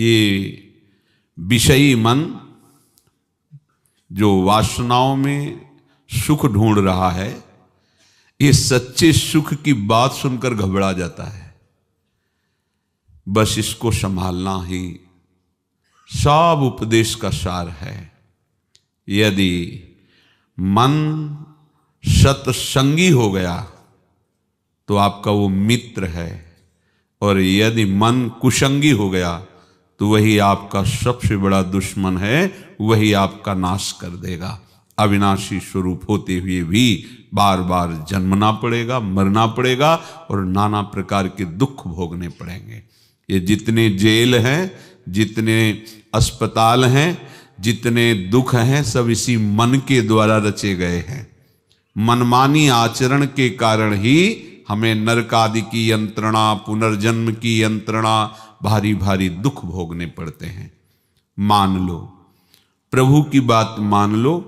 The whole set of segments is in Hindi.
ये विषयी मन जो वासनाओं में सुख ढूंढ रहा है, ये सच्चे सुख की बात सुनकर घबरा जाता है। बस इसको संभालना ही सब उपदेश का सार है। यदि मन सत्संगी हो गया तो आपका वो मित्र है, और यदि मन कुसंगी हो गया तो वही आपका सबसे बड़ा दुश्मन है, वही आपका नाश कर देगा। अविनाशी स्वरूप होते हुए भी बार बार जन्मना पड़ेगा, मरना पड़ेगा और नाना प्रकार के दुख भोगने पड़ेंगे। ये जितने जेल हैं, जितने अस्पताल हैं, जितने दुख हैं, सब इसी मन के द्वारा रचे गए हैं। मनमानी आचरण के कारण ही हमें नरक आदि की यंत्रणा, पुनर्जन्म की यंत्रणा, भारी भारी दुख भोगने पड़ते हैं। मान लो, प्रभु की बात मान लो,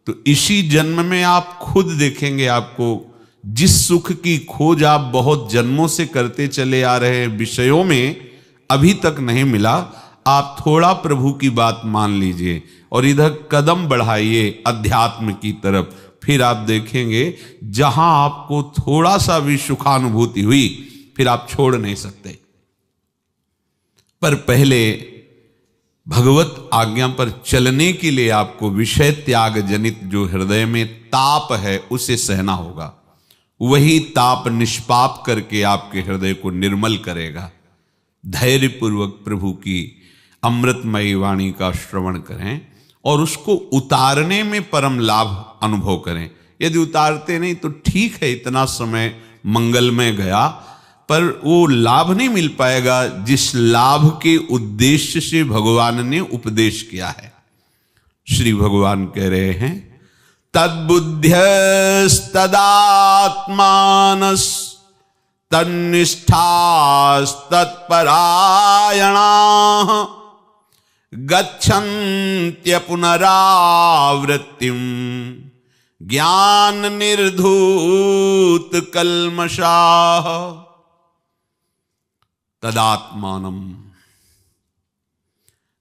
तो इसी जन्म में आप खुद देखेंगे, आपको जिस सुख की खोज आप बहुत जन्मों से करते चले आ रहे हैं, विषयों में अभी तक नहीं मिला। आप थोड़ा प्रभु की बात मान लीजिए और इधर कदम बढ़ाइए अध्यात्म की तरफ, फिर आप देखेंगे जहां आपको थोड़ा सा भी सुखानुभूति हुई, फिर आप छोड़ नहीं सकते। पर पहले भगवत आज्ञा पर चलने के लिए आपको विषय त्याग जनित जो हृदय में ताप है उसे सहना होगा। वही ताप निष्पाप करके आपके हृदय को निर्मल करेगा। धैर्य पूर्वक प्रभु की अमृतमयी वाणी का श्रवण करें और उसको उतारने में परम लाभ अनुभव करें। यदि उतारते नहीं तो ठीक है, इतना समय मंगलमय गया, पर वो लाभ नहीं मिल पाएगा जिस लाभ के उद्देश्य से भगवान ने उपदेश किया है। श्री भगवान कह रहे हैं, तद्बुद्ध्यस्तदात्मानस् तन्निष्ठास्तत्परायणाः गच्छन्त्य पुनरावृत्तिं ज्ञान निर्धूत कल्मषाः। तदात्मानम,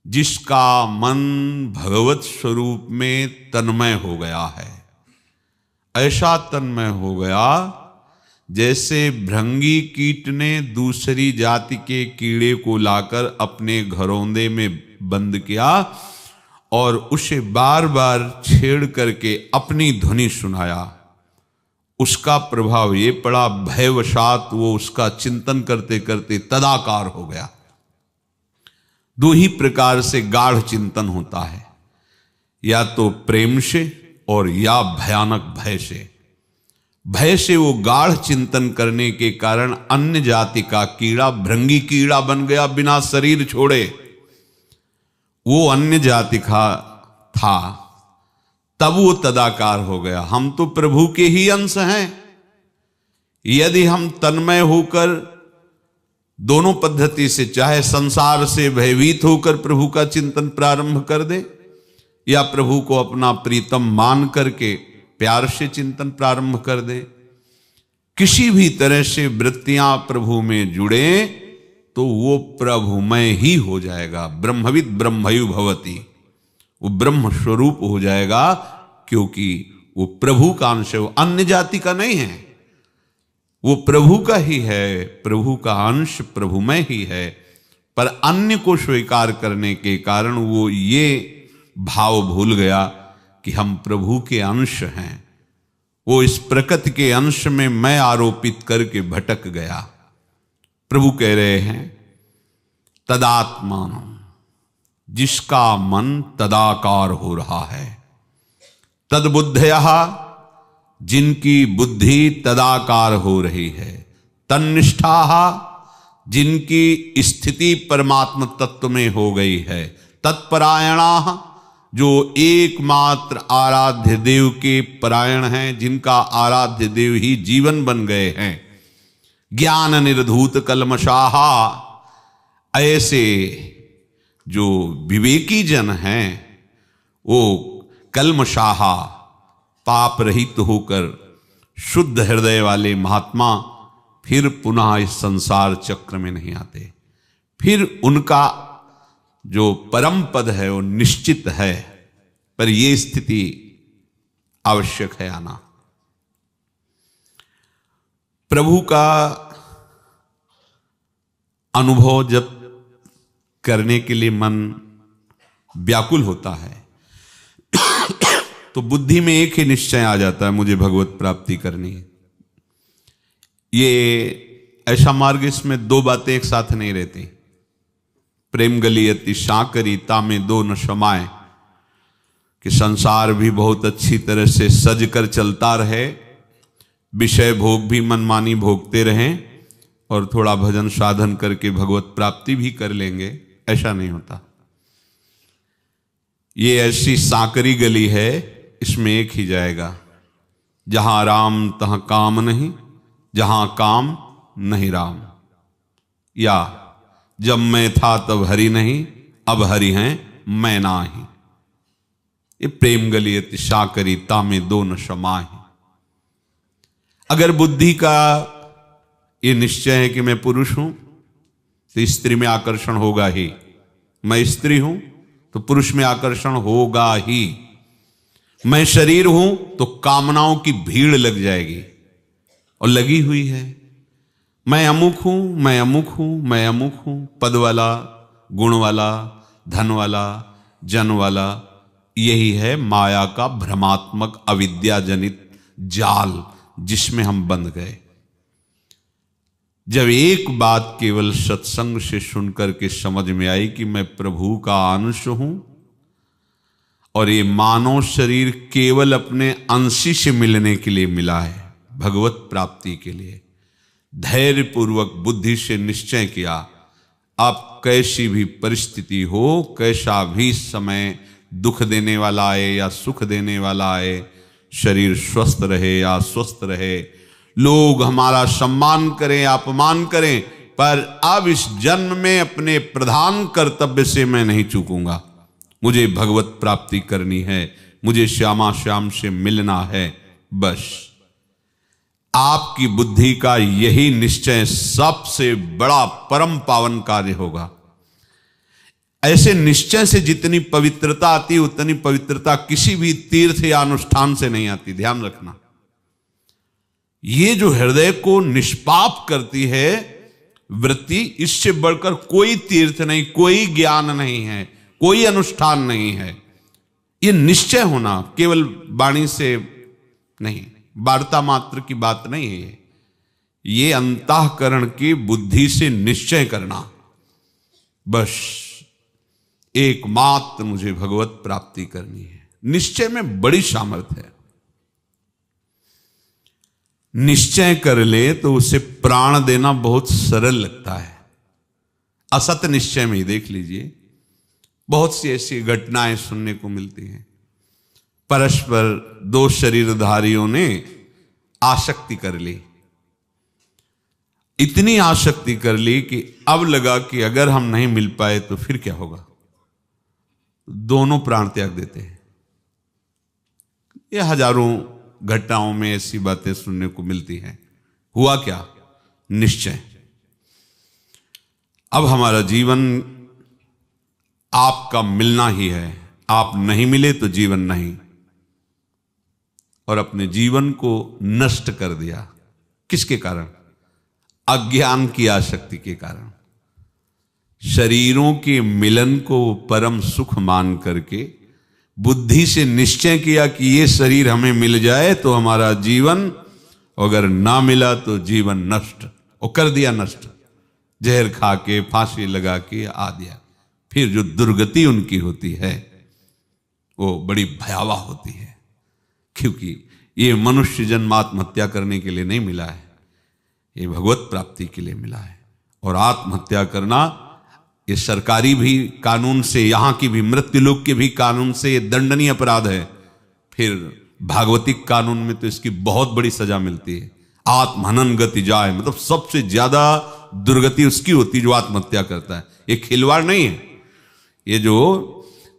जिसका मन भगवत स्वरूप में तन्मय हो गया है, ऐसा तन्मय हो गया जैसे भृंगी कीट ने दूसरी जाति के कीड़े को लाकर अपने घरौंदे में बंद किया और उसे बार बार छेड़ करके अपनी ध्वनि सुनाया। उसका प्रभाव ये पड़ा, भयवशात वो उसका चिंतन करते करते तदाकार हो गया। दो ही प्रकार से गाढ़ चिंतन होता है, या तो प्रेम से और या भयानक भय से। भय से वो गाढ़ चिंतन करने के कारण अन्य जाति का कीड़ा भृंगी कीड़ा बन गया, बिना शरीर छोड़े। वो अन्य जाति का था, तब वो तदाकार हो गया। हम तो प्रभु के ही अंश हैं। यदि हम तन्मय होकर दोनों पद्धति से, चाहे संसार से भयभीत होकर प्रभु का चिंतन प्रारंभ कर दे, या प्रभु को अपना प्रीतम मान करके प्यार से चिंतन प्रारंभ कर दे, किसी भी तरह से वृत्तियां प्रभु में जुड़े तो वो प्रभुमय ही हो जाएगा। ब्रह्मविद ब्रह्मयु भवति, वो ब्रह्म स्वरूप हो जाएगा, क्योंकि वो प्रभु का अंश है, वो अन्य जाति का नहीं है, वो प्रभु का ही है। प्रभु का अंश प्रभुमय ही है, पर अन्य को स्वीकार करने के कारण वो ये भाव भूल गया कि हम प्रभु के अंश हैं। वो इस प्रकृति के अंश में मैं आरोपित करके भटक गया। प्रभु कह रहे हैं, तदात्मानम, जिसका मन तदाकार हो रहा है। तद्बुद्धयः, जिनकी बुद्धि तदाकार हो रही है। तन्निष्ठाः, जिनकी स्थिति परमात्म तत्व में हो गई है। तत्परायणाः, जो एकमात्र आराध्य देव के परायण हैं, जिनका आराध्य देव ही जीवन बन गए हैं। ज्ञान निर्धूत कल्मषाः, ऐसे जो विवेकी जन हैं, वो कल्मषाः, पाप रहित होकर शुद्ध हृदय वाले महात्मा फिर पुनः इस संसार चक्र में नहीं आते। फिर उनका जो परम पद है वो निश्चित है, पर यह स्थिति आवश्यक है आना। प्रभु का अनुभव जब करने के लिए मन व्याकुल होता है तो बुद्धि में एक ही निश्चय आ जाता है, मुझे भगवत प्राप्ति करनी है। ये ऐसा मार्ग, इसमें दो बातें एक साथ नहीं रहती। प्रेम गलियति शाकरी तामे दो न समाए, कि संसार भी बहुत अच्छी तरह से सज कर चलता रहे, विषय भोग भी मनमानी भोगते रहें, और थोड़ा भजन साधन करके भगवत प्राप्ति भी कर लेंगे, ऐसा नहीं होता। ये ऐसी सांकरी गली है, इसमें एक ही जाएगा, जहां राम तहां काम नहीं, जहां काम नहीं राम। या जब मैं था तब हरि नहीं, अब हरि हैं मैं नाही। ये प्रेम गलियति शाकरी तामे दो न समाए। अगर बुद्धि का ये निश्चय है कि मैं पुरुष हूं तो स्त्री में आकर्षण होगा ही, मैं स्त्री हूं तो पुरुष में आकर्षण होगा ही, मैं शरीर हूं तो कामनाओं की भीड़ लग जाएगी, और लगी हुई है। मैं अमुक हूं, मैं अमुक हूं, मैं अमुक हूं, पद वाला, गुण वाला, धन वाला, जन वाला। यही है माया का भ्रमात्मक अविद्या जनित जाल, जिसमें हम बंध गए। जब एक बात केवल सत्संग से सुनकर के समझ में आई कि मैं प्रभु का अंश हूं, और ये मानव शरीर केवल अपने अंशी से मिलने के लिए मिला है, भगवत प्राप्ति के लिए, धैर्य पूर्वक बुद्धि से निश्चय किया, आप कैसी भी परिस्थिति हो, कैसा भी समय दुख देने वाला आए या सुख देने वाला आए, शरीर स्वस्थ रहे या अस्वस्थ रहे, लोग हमारा सम्मान करें अपमान करें, पर अब इस जन्म में अपने प्रधान कर्तव्य से मैं नहीं चूकूंगा। मुझे भगवत प्राप्ति करनी है, मुझे श्यामा श्याम से मिलना है। बस आपकी बुद्धि का यही निश्चय सबसे बड़ा परम पावन कार्य होगा। ऐसे निश्चय से जितनी पवित्रता आती, उतनी पवित्रता किसी भी तीर्थ या अनुष्ठान से नहीं आती, ध्यान रखना। ये जो हृदय को निष्पाप करती है वृत्ति, इससे बढ़कर कोई तीर्थ नहीं, कोई ज्ञान नहीं है, कोई अनुष्ठान नहीं है। ये निश्चय होना केवल वाणी से नहीं, वार्ता मात्र की बात नहीं है, ये अंतःकरण की बुद्धि से निश्चय करना। बस एकमात्र मुझे भगवत प्राप्ति करनी है। निश्चय में बड़ी सामर्थ्य है। निश्चय कर ले तो उसे प्राण देना बहुत सरल लगता है। असत निश्चय में ही देख लीजिए, बहुत सी ऐसी घटनाएं सुनने को मिलती हैं। परस्पर दो शरीरधारियों ने आसक्ति कर ली, इतनी आसक्ति कर ली कि अब लगा कि अगर हम नहीं मिल पाए तो फिर क्या होगा, दोनों प्राण त्याग देते हैं। ये हजारों घटनाओं में ऐसी बातें सुनने को मिलती हैं। हुआ क्या? निश्चय। अब हमारा जीवन आपका मिलना ही है, आप नहीं मिले तो जीवन नहीं। और अपने जीवन को नष्ट कर दिया। किसके कारण? अज्ञान की आसक्ति के कारण। शरीरों के मिलन को परम सुख मान करके बुद्धि से निश्चय किया कि ये शरीर हमें मिल जाए तो हमारा जीवन, अगर ना मिला तो जीवन नष्ट, और कर दिया नष्ट। जहर खा के, फांसी लगा के आ दिया। फिर जो दुर्गति उनकी होती है वो बड़ी भयावह होती है, क्योंकि ये मनुष्य जन्म आत्महत्या करने के लिए नहीं मिला है, ये भगवत प्राप्ति के लिए मिला है। और आत्महत्या करना ये सरकारी भी कानून से, यहाँ की भी मृत्युलोक के भी कानून से ये दंडनीय अपराध है। फिर भागवतिक कानून में तो इसकी बहुत बड़ी सजा मिलती है। आत्महनन गति जाए, मतलब सबसे ज्यादा दुर्गति उसकी होती जो आत्महत्या करता है। ये खिलवाड़ नहीं है। ये जो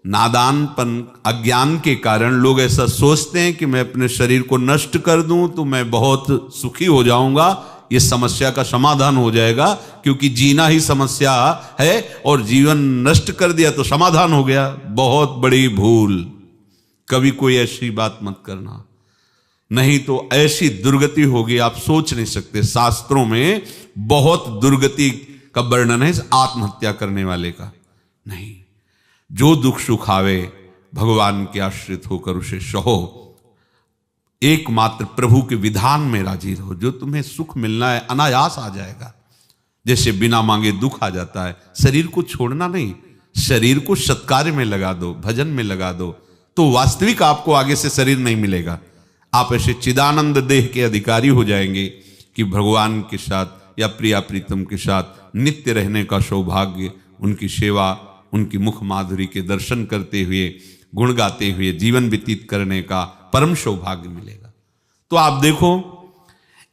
नादानपन, अज्ञान के कारण लोग ऐसा सोचते हैं कि मैं अपने शरीर को नष्ट कर दूं तो मैं बहुत सुखी हो जाऊंगा, ये समस्या का समाधान हो जाएगा, क्योंकि जीना ही समस्या है और जीवन नष्ट कर दिया तो समाधान हो गया। बहुत बड़ी भूल, कभी कोई ऐसी बात मत करना, नहीं तो ऐसी दुर्गति होगी आप सोच नहीं सकते। शास्त्रों में बहुत दुर्गति का वर्णन है आत्महत्या करने वाले का। नहीं, जो दुख सुख आवे भगवान के आश्रित होकर उसे सहो, एकमात्र प्रभु के विधान में राजी रहो। जो तुम्हें सुख मिलना है अनायास आ जाएगा, जैसे बिना मांगे दुख आ जाता है। शरीर को छोड़ना नहीं, शरीर को सत्कार्य में लगा दो, भजन में लगा दो, तो वास्तविक आपको आगे से शरीर नहीं मिलेगा। आप ऐसे चिदानंद देह के अधिकारी हो जाएंगे कि भगवान के साथ या प्रिया प्रीतम के साथ नित्य रहने का सौभाग्य, उनकी सेवा, उनकी मुख माधुरी के दर्शन करते हुए, गुण गाते हुए जीवन व्यतीत करने का परम सौभाग्य मिलेगा। तो आप देखो,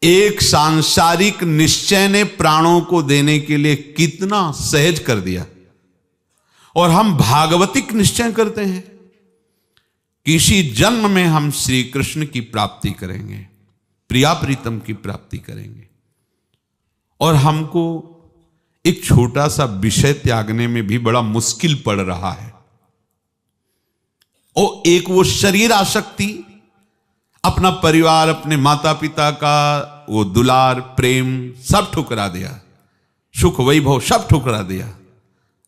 एक सांसारिक निश्चय ने प्राणों को देने के लिए कितना सहज कर दिया, और हम भागवतिक निश्चय करते हैं किसी जन्म में हम श्री कृष्ण की प्राप्ति करेंगे, प्रिया प्रीतम की प्राप्ति करेंगे, और हमको एक छोटा सा विषय त्यागने में भी बड़ा मुश्किल पड़ रहा है। और एक वो शरीर आसक्ति, अपना परिवार, अपने माता पिता का वो दुलार प्रेम सब ठुकरा दिया, सुख वैभव सब ठुकरा दिया,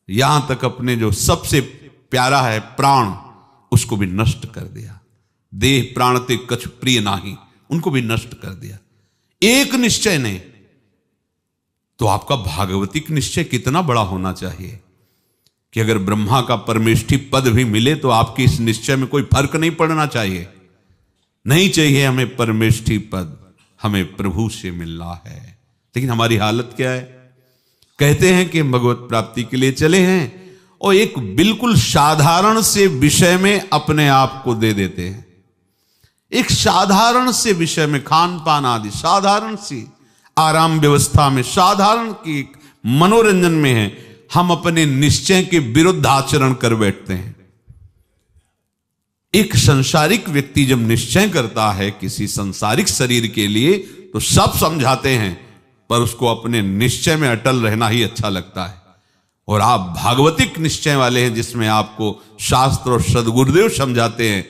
यहां तक अपने जो सबसे प्यारा है प्राण, उसको भी नष्ट कर दिया। देह प्राण ते कछु प्रिय नाही, उनको भी नष्ट कर दिया एक निश्चय ने। तो आपका भागवतिक निश्चय कितना बड़ा होना चाहिए कि अगर ब्रह्मा का परमेष्ठी पद भी मिले तो आपके इस निश्चय में कोई फर्क नहीं पड़ना चाहिए। नहीं चाहिए हमें परमेष्ठी पद, हमें प्रभु से मिलना है। लेकिन हमारी हालत क्या है? कहते हैं कि हम भगवत प्राप्ति के लिए चले हैं और एक बिल्कुल साधारण से विषय में अपने आप को दे देते हैं। एक साधारण से विषय में, खान पान आदि साधारण सी आराम व्यवस्था में, साधारण की मनोरंजन में है, हम अपने निश्चय के विरुद्ध आचरण कर बैठते हैं। एक संसारिक व्यक्ति जब निश्चय करता है किसी संसारिक शरीर के लिए तो सब समझाते हैं, पर उसको अपने निश्चय में अटल रहना ही अच्छा लगता है। और आप भागवतिक निश्चय वाले हैं जिसमें आपको शास्त्र और सद्गुरुदेव समझाते हैं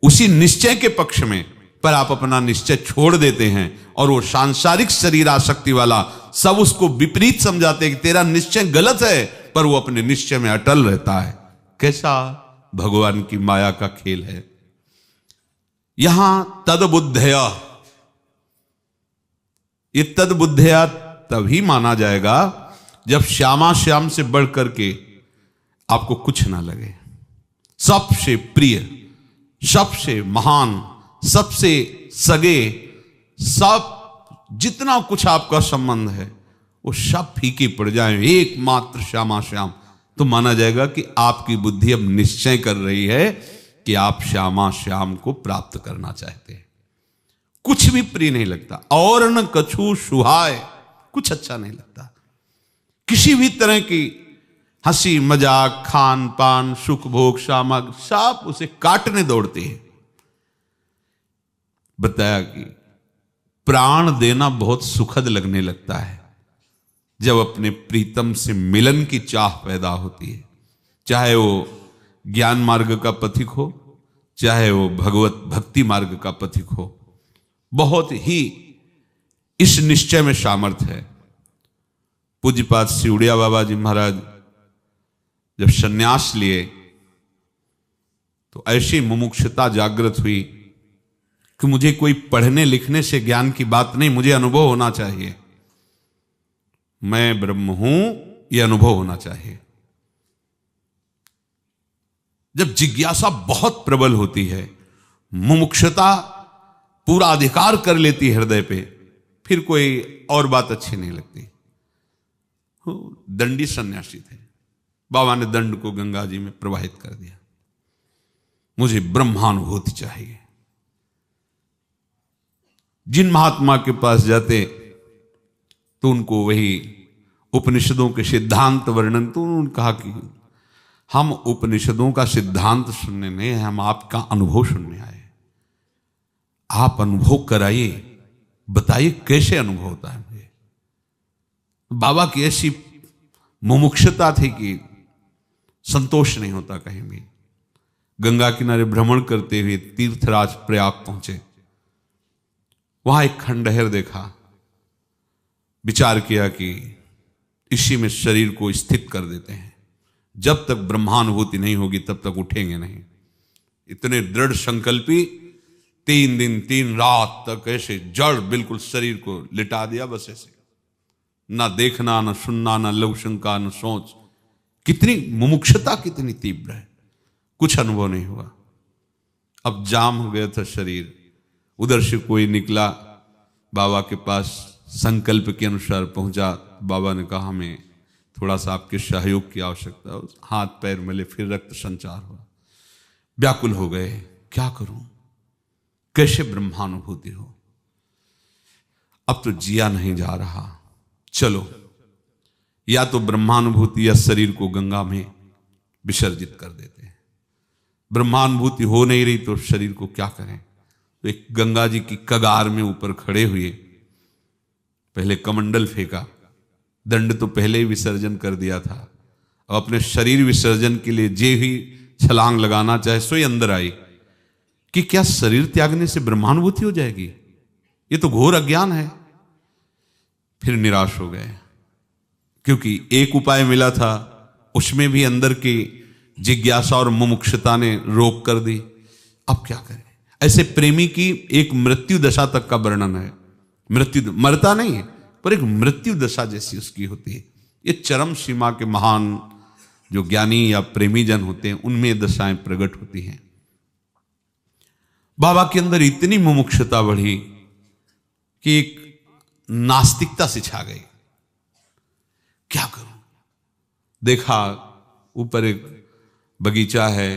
उसी निश्चय के पक्ष में, पर आप अपना निश्चय छोड़ देते हैं और वो सांसारिक शरीर आसक्ति वाला सब उसको विपरीत समझाते हैं कि तेरा निश्चय गलत है, पर वो अपने निश्चय में अटल रहता है। कैसा भगवान की माया का खेल है। यहां तदबुद्धया, ये तदबुद्धया तभी माना जाएगा जब श्यामा श्याम से बढ़ करके आपको कुछ ना लगे। सबसे प्रिय, सबसे महान, सबसे सगे, सब जितना कुछ आपका संबंध है वो सब फीके पड़ जाए, एकमात्र श्यामा श्याम, तो माना जाएगा कि आपकी बुद्धि अब निश्चय कर रही है कि आप श्यामा श्याम को प्राप्त करना चाहते हैं। कुछ भी प्रिय नहीं लगता, और न कछु सुहाय, कुछ अच्छा नहीं लगता। किसी भी तरह की हंसी मजाक, खान पान, सुख भोग, सामग्री सब उसे काटने दौड़ते हैं। बताया कि प्राण देना बहुत सुखद लगने लगता है जब अपने प्रीतम से मिलन की चाह पैदा होती है, चाहे वो ज्ञान मार्ग का पथिक हो, चाहे वो भगवत भक्ति मार्ग का पथिक हो। बहुत ही इस निश्चय में सामर्थ्य है। पूज्यपाद सिउड़िया बाबा जी महाराज जब सन्यास लिए तो ऐसी मुमुक्षुता जागृत हुई कि मुझे कोई पढ़ने लिखने से ज्ञान की बात नहीं, मुझे अनुभव होना चाहिए। मैं ब्रह्म हूं यह अनुभव होना चाहिए। जब जिज्ञासा बहुत प्रबल होती है, मुमुक्षुता पूरा अधिकार कर लेती है हृदय पे, फिर कोई और बात अच्छी नहीं लगती। दंडी सन्यासी थे, बाबा ने दंड को गंगा जी में प्रवाहित कर दिया। मुझे ब्रह्मानुभूति चाहिए। जिन महात्मा के पास जाते तो उनको वही उपनिषदों के सिद्धांत वर्णन, तो उन्होंने कहा कि हम उपनिषदों का सिद्धांत सुनने नहीं है, हम आपका अनुभव सुनने आए। आप अनुभव कराइए, बताइए कैसे अनुभव होता है मुझे। बाबा की ऐसी मुमुक्षुता थी कि संतोष नहीं होता कहीं भी। गंगा किनारे भ्रमण करते हुए तीर्थराज प्रयाग पहुंचे, वहां एक खंडहर देखा, विचार किया कि इसी में शरीर को स्थित कर देते हैं, जब तक ब्रह्मानुभूति नहीं होगी तब तक उठेंगे नहीं। इतने दृढ़ संकल्पी 3 दिन 3 रात तक ऐसे जड़ बिल्कुल शरीर को लिटा दिया, बस ऐसे, ना देखना ना सुनना ना लघु शंका ना सोच। कितनी मुमुक्षुता कितनी तीव्र है, कुछ अनुभव नहीं हुआ। अब जाम हो गया था शरीर। उधर से कोई निकला, बाबा के पास संकल्प के अनुसार पहुंचा। बाबा ने कहा हमें थोड़ा सा आपके सहयोग की आवश्यकता है। हाथ पैर मिले, फिर रक्त संचार हुआ। व्याकुल हो गए, क्या करूं, कैसे ब्रह्मानुभूति हो। अब तो जिया नहीं जा रहा, चलो या तो ब्रह्मानुभूति या शरीर को गंगा में विसर्जित कर देते हैं। ब्रह्मानुभूति हो नहीं रही तो शरीर को क्या करें। तो एक गंगा जी की कगार में ऊपर खड़े हुए, पहले कमंडल फेंका, दंड तो पहले ही विसर्जन कर दिया था। अब अपने शरीर विसर्जन के लिए जे ही छलांग लगाना चाहे सोई अंदर आई कि क्या शरीर त्यागने से ब्रह्मानुभूति हो जाएगी, ये तो घोर अज्ञान है। फिर निराश हो गए, क्योंकि एक उपाय मिला था, उसमें भी अंदर की जिज्ञासा और मुमुक्षुता ने रोक कर दी। अब क्या करें। ऐसे प्रेमी की एक मृत्यु दशा तक का वर्णन है। मृत्यु मरता नहीं है, पर एक मृत्यु दशा जैसी उसकी होती है। ये चरम सीमा के महान जो ज्ञानी या प्रेमी जन होते हैं, उनमें दशाएं प्रकट होती हैं। बाबा के अंदर इतनी मुमुक्षुता बढ़ी कि एक नास्तिकता से छा गई। क्या करूं। देखा ऊपर एक बगीचा है,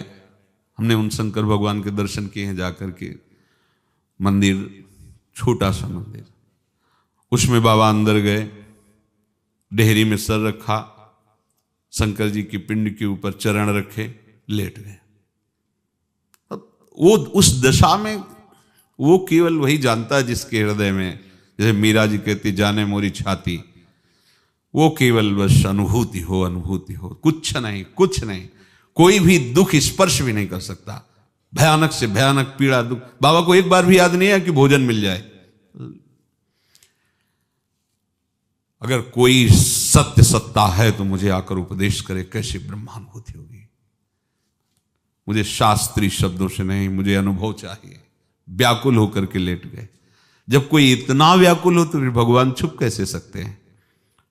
हमने उन शंकर भगवान के दर्शन किए हैं जाकर के। मंदिर, छोटा सा मंदिर, उसमें बाबा अंदर गए, डेहरी में सर रखा, शंकर जी की पिंड के ऊपर चरण रखे, लेट गए। वो उस दशा में वो केवल वही जानता है जिसके हृदय में, जैसे मीरा जी कहती जाने मोरी छाती, वो केवल बस अनुभूति हो, अनुभूति हो, कुछ नहीं, कुछ नहीं। कोई भी दुख स्पर्श भी नहीं कर सकता। भयानक से भयानक पीड़ा, दुख बाबा को एक बार भी याद नहीं है कि भोजन मिल जाए। अगर कोई सत्य सत्ता है तो मुझे आकर उपदेश करे, कैसे ब्रह्मानुभूति होगी। मुझे शास्त्रीय शब्दों से नहीं, मुझे अनुभव चाहिए। व्याकुल होकर के लेट गए। जब कोई इतना व्याकुल हो तो फिर भगवान छुप कैसे सकते हैं।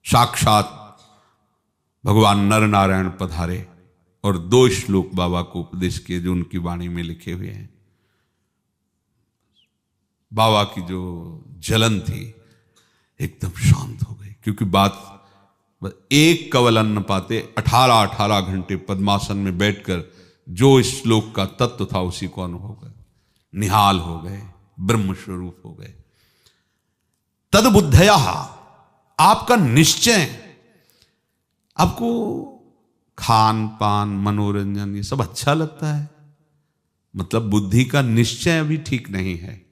साक्षात भगवान नर नारायण पधारे और 2 श्लोक बाबा को उपदेश किए जो उनकी वाणी में लिखे हुए हैं। बाबा की जो जलन थी एकदम शांत हो गई, क्योंकि बात एक कवल अन्न पाते 18 घंटे पद्मासन में बैठकर जो इस श्लोक का तत्व था उसी को अनुभव कर निहाल हो गए, ब्रह्म स्वरूप हो गए। तद बुद्धया, आपका निश्चय, आपको खान पान मनोरंजन ये सब अच्छा लगता है, मतलब बुद्धि का निश्चय अभी ठीक नहीं है।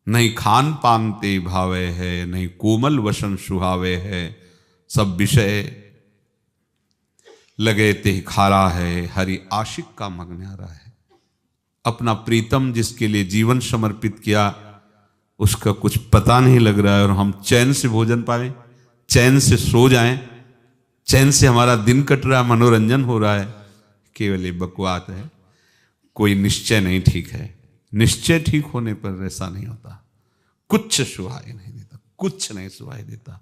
नहीं खान पान ते भावे है, नहीं कोमल वसन सुहावे है, सब विषय लगे ते खारा है, हरि आशिक का मगन्यारा है। अपना प्रीतम जिसके लिए जीवन समर्पित किया उसका कुछ पता नहीं लग रहा है, और हम चैन से भोजन पाएं, चैन से सो जाएं, चैन से हमारा दिन कट रहा है, मनोरंजन हो रहा है, केवल ये बकवास है। कोई निश्चय नहीं ठीक है। निश्चय ठीक होने पर ऐसा नहीं होता। कुछ सुहाई नहीं देता, कुछ नहीं सुहाई देता।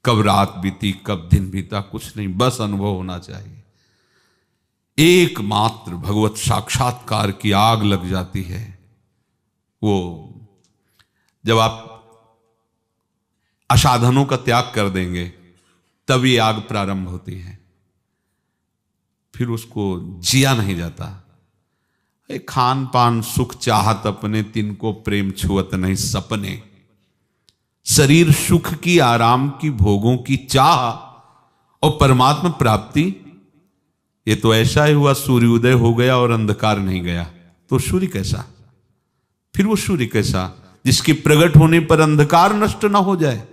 कब रात बीती कब दिन बीता कुछ नहीं, बस अनुभव होना चाहिए। एकमात्र भगवत साक्षात्कार की आग लग जाती है। वो जब आप असाधनों का त्याग कर देंगे तब ये आग प्रारंभ होती है, फिर उसको जिया नहीं जाता। खान पान सुख चाहत अपने, तिनको प्रेम छुअत नहीं सपने। शरीर सुख की, आराम की, भोगों की चाह और परमात्मा प्राप्ति, ये तो ऐसा ही हुआ सूर्योदय हो गया और अंधकार नहीं गया, तो सूर्य कैसा, फिर वो सूर्य कैसा जिसके प्रकट होने पर अंधकार नष्ट ना हो जाए?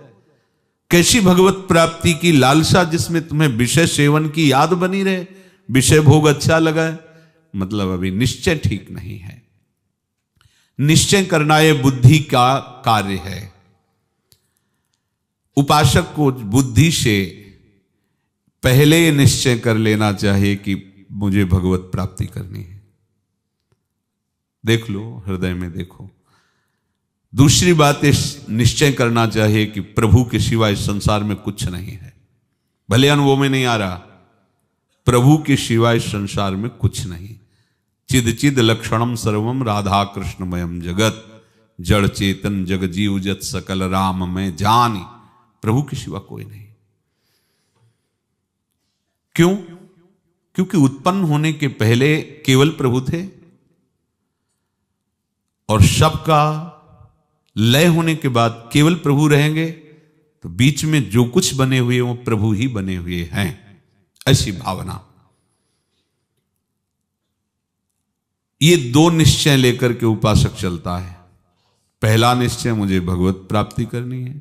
कैसी भगवत प्राप्ति की लालसा जिसमें तुम्हें विषय सेवन की याद बनी रहे, विषय भोग अच्छा लगा है? मतलब अभी निश्चय ठीक नहीं है। निश्चय करना यह बुद्धि का कार्य है। उपासक को बुद्धि से पहले ये निश्चय कर लेना चाहिए कि मुझे भगवत प्राप्ति करनी है। देख लो, हृदय में देखो। दूसरी बात इस निश्चय करना चाहिए कि प्रभु के सिवा इस संसार में कुछ नहीं है। भले अनुभव में नहीं आ रहा, प्रभु के सिवा इस संसार में कुछ नहीं। चिद चिद लक्षणम सर्वम राधा कृष्णमयम जगत, जड़ चेतन जग जीव जत सकल राम में जानी। प्रभु के सिवा कोई नहीं। क्यों? क्योंकि उत्पन्न होने के पहले केवल प्रभु थे, और सबका लय होने के बाद केवल प्रभु रहेंगे, तो बीच में जो कुछ बने हुए वो प्रभु ही बने हुए हैं, ऐसी भावना। ये दो निश्चय लेकर के उपासक चलता है। पहला निश्चय, मुझे भगवत प्राप्ति करनी है,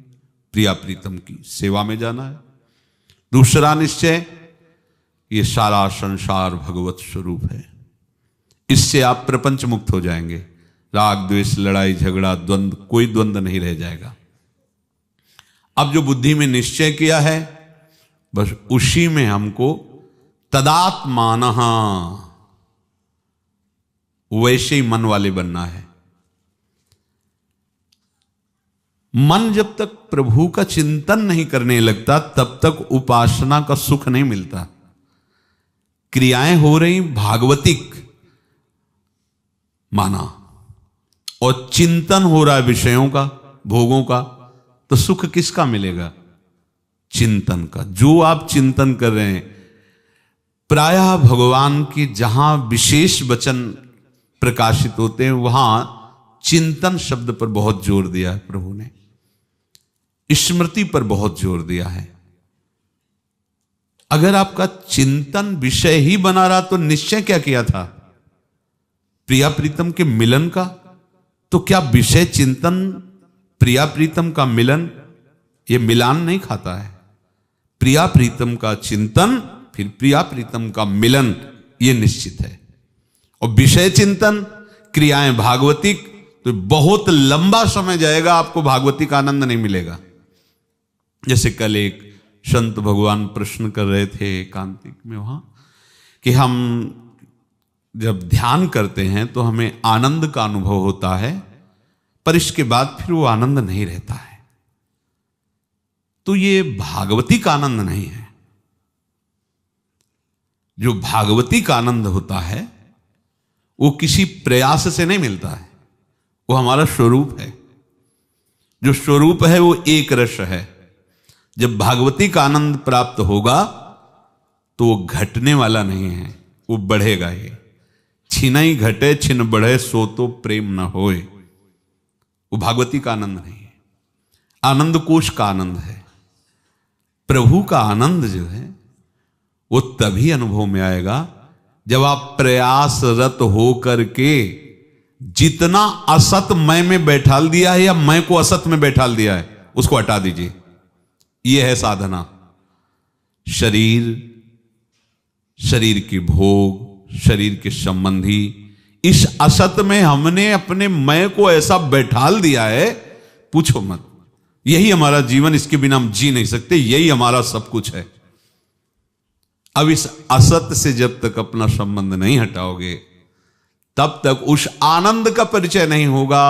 प्रिया प्रीतम की सेवा में जाना है। दूसरा निश्चय, ये सारा संसार भगवत स्वरूप है। इससे आप प्रपंच मुक्त हो जाएंगे। राग द्वेष लड़ाई झगड़ा द्वंद्व, कोई द्वंद्व नहीं रह जाएगा। अब जो बुद्धि में निश्चय किया है, बस उसी में हमको तदात्मानः, वैसे ही मन वाले बनना है। मन जब तक प्रभु का चिंतन नहीं करने लगता, तब तक उपासना का सुख नहीं मिलता। क्रियाएं हो रही भागवतिक माना, और चिंतन हो रहा है विषयों का, भोगों का, तो सुख किसका मिलेगा? चिंतन का। जो आप चिंतन कर रहे हैं, प्रायः भगवान की जहां विशेष वचन प्रकाशित होते हैं, वहां चिंतन शब्द पर बहुत जोर दिया है प्रभु ने, स्मृति पर बहुत जोर दिया है। अगर आपका चिंतन विषय ही बना रहा, तो निश्चय क्या किया था? प्रिया प्रीतम के मिलन का। तो क्या विषय चिंतन प्रिया प्रीतम का मिलन, ये मिलान नहीं खाता है? प्रिया प्रीतम का चिंतन, फिर प्रिया प्रीतम का मिलन, ये निश्चित है। और विषय चिंतन, क्रियाएं भागवतिक, तो बहुत लंबा समय जाएगा, आपको भागवतिक आनंद नहीं मिलेगा। जैसे कल एक संत भगवान प्रश्न कर रहे थे एकांतिक में वहां, कि हम जब ध्यान करते हैं तो हमें आनंद का अनुभव होता है, पर इसके बाद फिर वो आनंद नहीं रहता है। तो ये भागवतिक आनंद नहीं है। जो भागवतिक आनंद होता है वो किसी प्रयास से नहीं मिलता है, वो हमारा स्वरूप है। जो स्वरूप है वो एक रस है। जब भागवतिक आनंद प्राप्त होगा तो वो घटने वाला नहीं है, वो बढ़ेगा ही। छिनई घटे छिन बढ़े, सो तो प्रेम न होए। वो भागवतिक आनंद नहीं है, आनंद कोश का आनंद है। प्रभु का आनंद जो है वो तभी अनुभव में आएगा जब आप प्रयासरत हो करके जितना असत मैं में बैठाल दिया है, या मैं को असत में बैठाल दिया है, उसको हटा दीजिए। यह है साधना। शरीर की भोग, शरीर के संबंधी, इस असत में हमने अपने मैं को ऐसा बैठाल दिया है, पूछो मत। यही हमारा जीवन, इसके बिना हम जी नहीं सकते, यही हमारा सब कुछ है। अब इस असत से जब तक अपना संबंध नहीं हटाओगे, तब तक उस आनंद का परिचय नहीं होगा।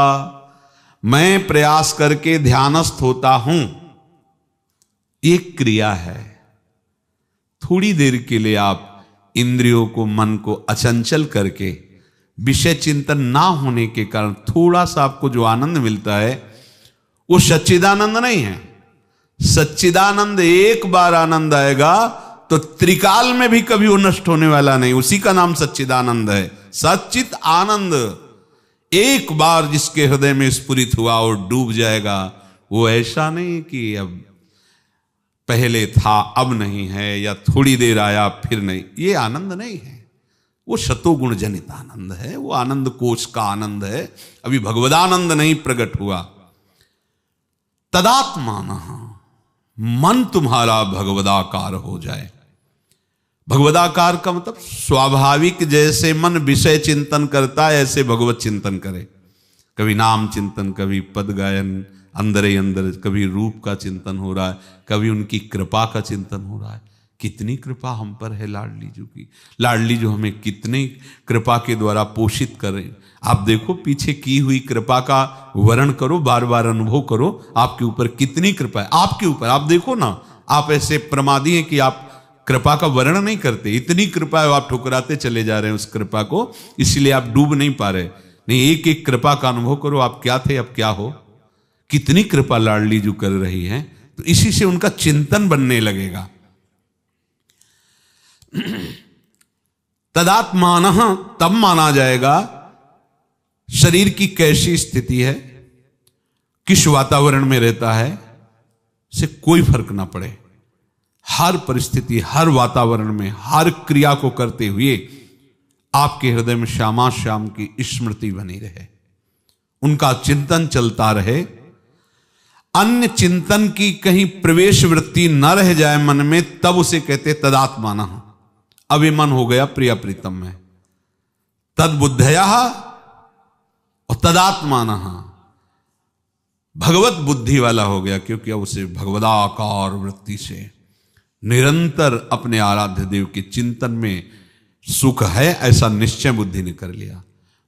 मैं प्रयास करके ध्यानस्थ होता हूं, एक क्रिया है। थोड़ी देर के लिए आप इंद्रियों को, मन को अचंचल करके, विषय चिंतन ना होने के कारण थोड़ा सा आपको जो आनंद मिलता है वो सच्चिदानंद नहीं है। सच्चिदानंद एक बार आनंद आएगा तो त्रिकाल में भी कभी वो नष्ट होने वाला नहीं। उसी का नाम सच्चिदानंद है। सच्चित आनंद एक बार जिसके हृदय में स्फुरित हुआ और डूब जाएगा। वो ऐसा नहीं कि अब पहले था अब नहीं है, या थोड़ी देर आया फिर नहीं। ये आनंद नहीं है, वो शतोगुण जनित आनंद है, वो आनंद कोश का आनंद है, अभी भगवदानंद नहीं प्रकट हुआ। तदात्मानः, मन तुम्हारा भगवदाकार हो जाए। भगवदाकार का मतलब स्वाभाविक, जैसे मन विषय चिंतन करता है ऐसे भगवत चिंतन करे। कभी नाम चिंतन, कभी पद गायन, अंदर ही अंदर कभी रूप का चिंतन हो रहा है, कभी उनकी कृपा का चिंतन हो रहा है। कितनी कृपा हम पर है लाडली जी की, लाडली जो हमें कितनी कृपा के द्वारा पोषित कर रहे हैं। आप देखो पीछे की हुई कृपा का वर्णन करो, बार बार अनुभव करो, आपके ऊपर कितनी कृपा है। आपके ऊपर आप देखो ना, आप ऐसे प्रमादी हैं कि आप कृपा का वर्णन नहीं करते, इतनी कृपा है, आप ठुकराते चले जा रहे हैं उस कृपा को, इसलिए आप डूब नहीं पा रहे। नहीं, एक एक कृपा का अनुभव करो, आप क्या थे अब क्या हो, कितनी कृपा लाडली जो कर रही है, तो इसी से उनका चिंतन बनने लगेगा। तदात्मानः, तब माना जाएगा शरीर की कैसी स्थिति है, किस वातावरण में रहता है, से कोई फर्क ना पड़े। हर परिस्थिति, हर वातावरण में, हर क्रिया को करते हुए आपके हृदय में श्यामा श्याम की स्मृति बनी रहे, उनका चिंतन चलता रहे, अन्य चिंतन की कहीं प्रवेश वृत्ति न रह जाए मन में, तब उसे कहते तदात्मानः। अब ये मन हो गया प्रिय प्रीतम में, तद बुद्धया और तदात्मानः, भगवत बुद्धि वाला हो गया, क्योंकि अब उसे भगवदाकार वृत्ति से निरंतर अपने आराध्य देव के चिंतन में सुख है, ऐसा निश्चय बुद्धि ने कर लिया।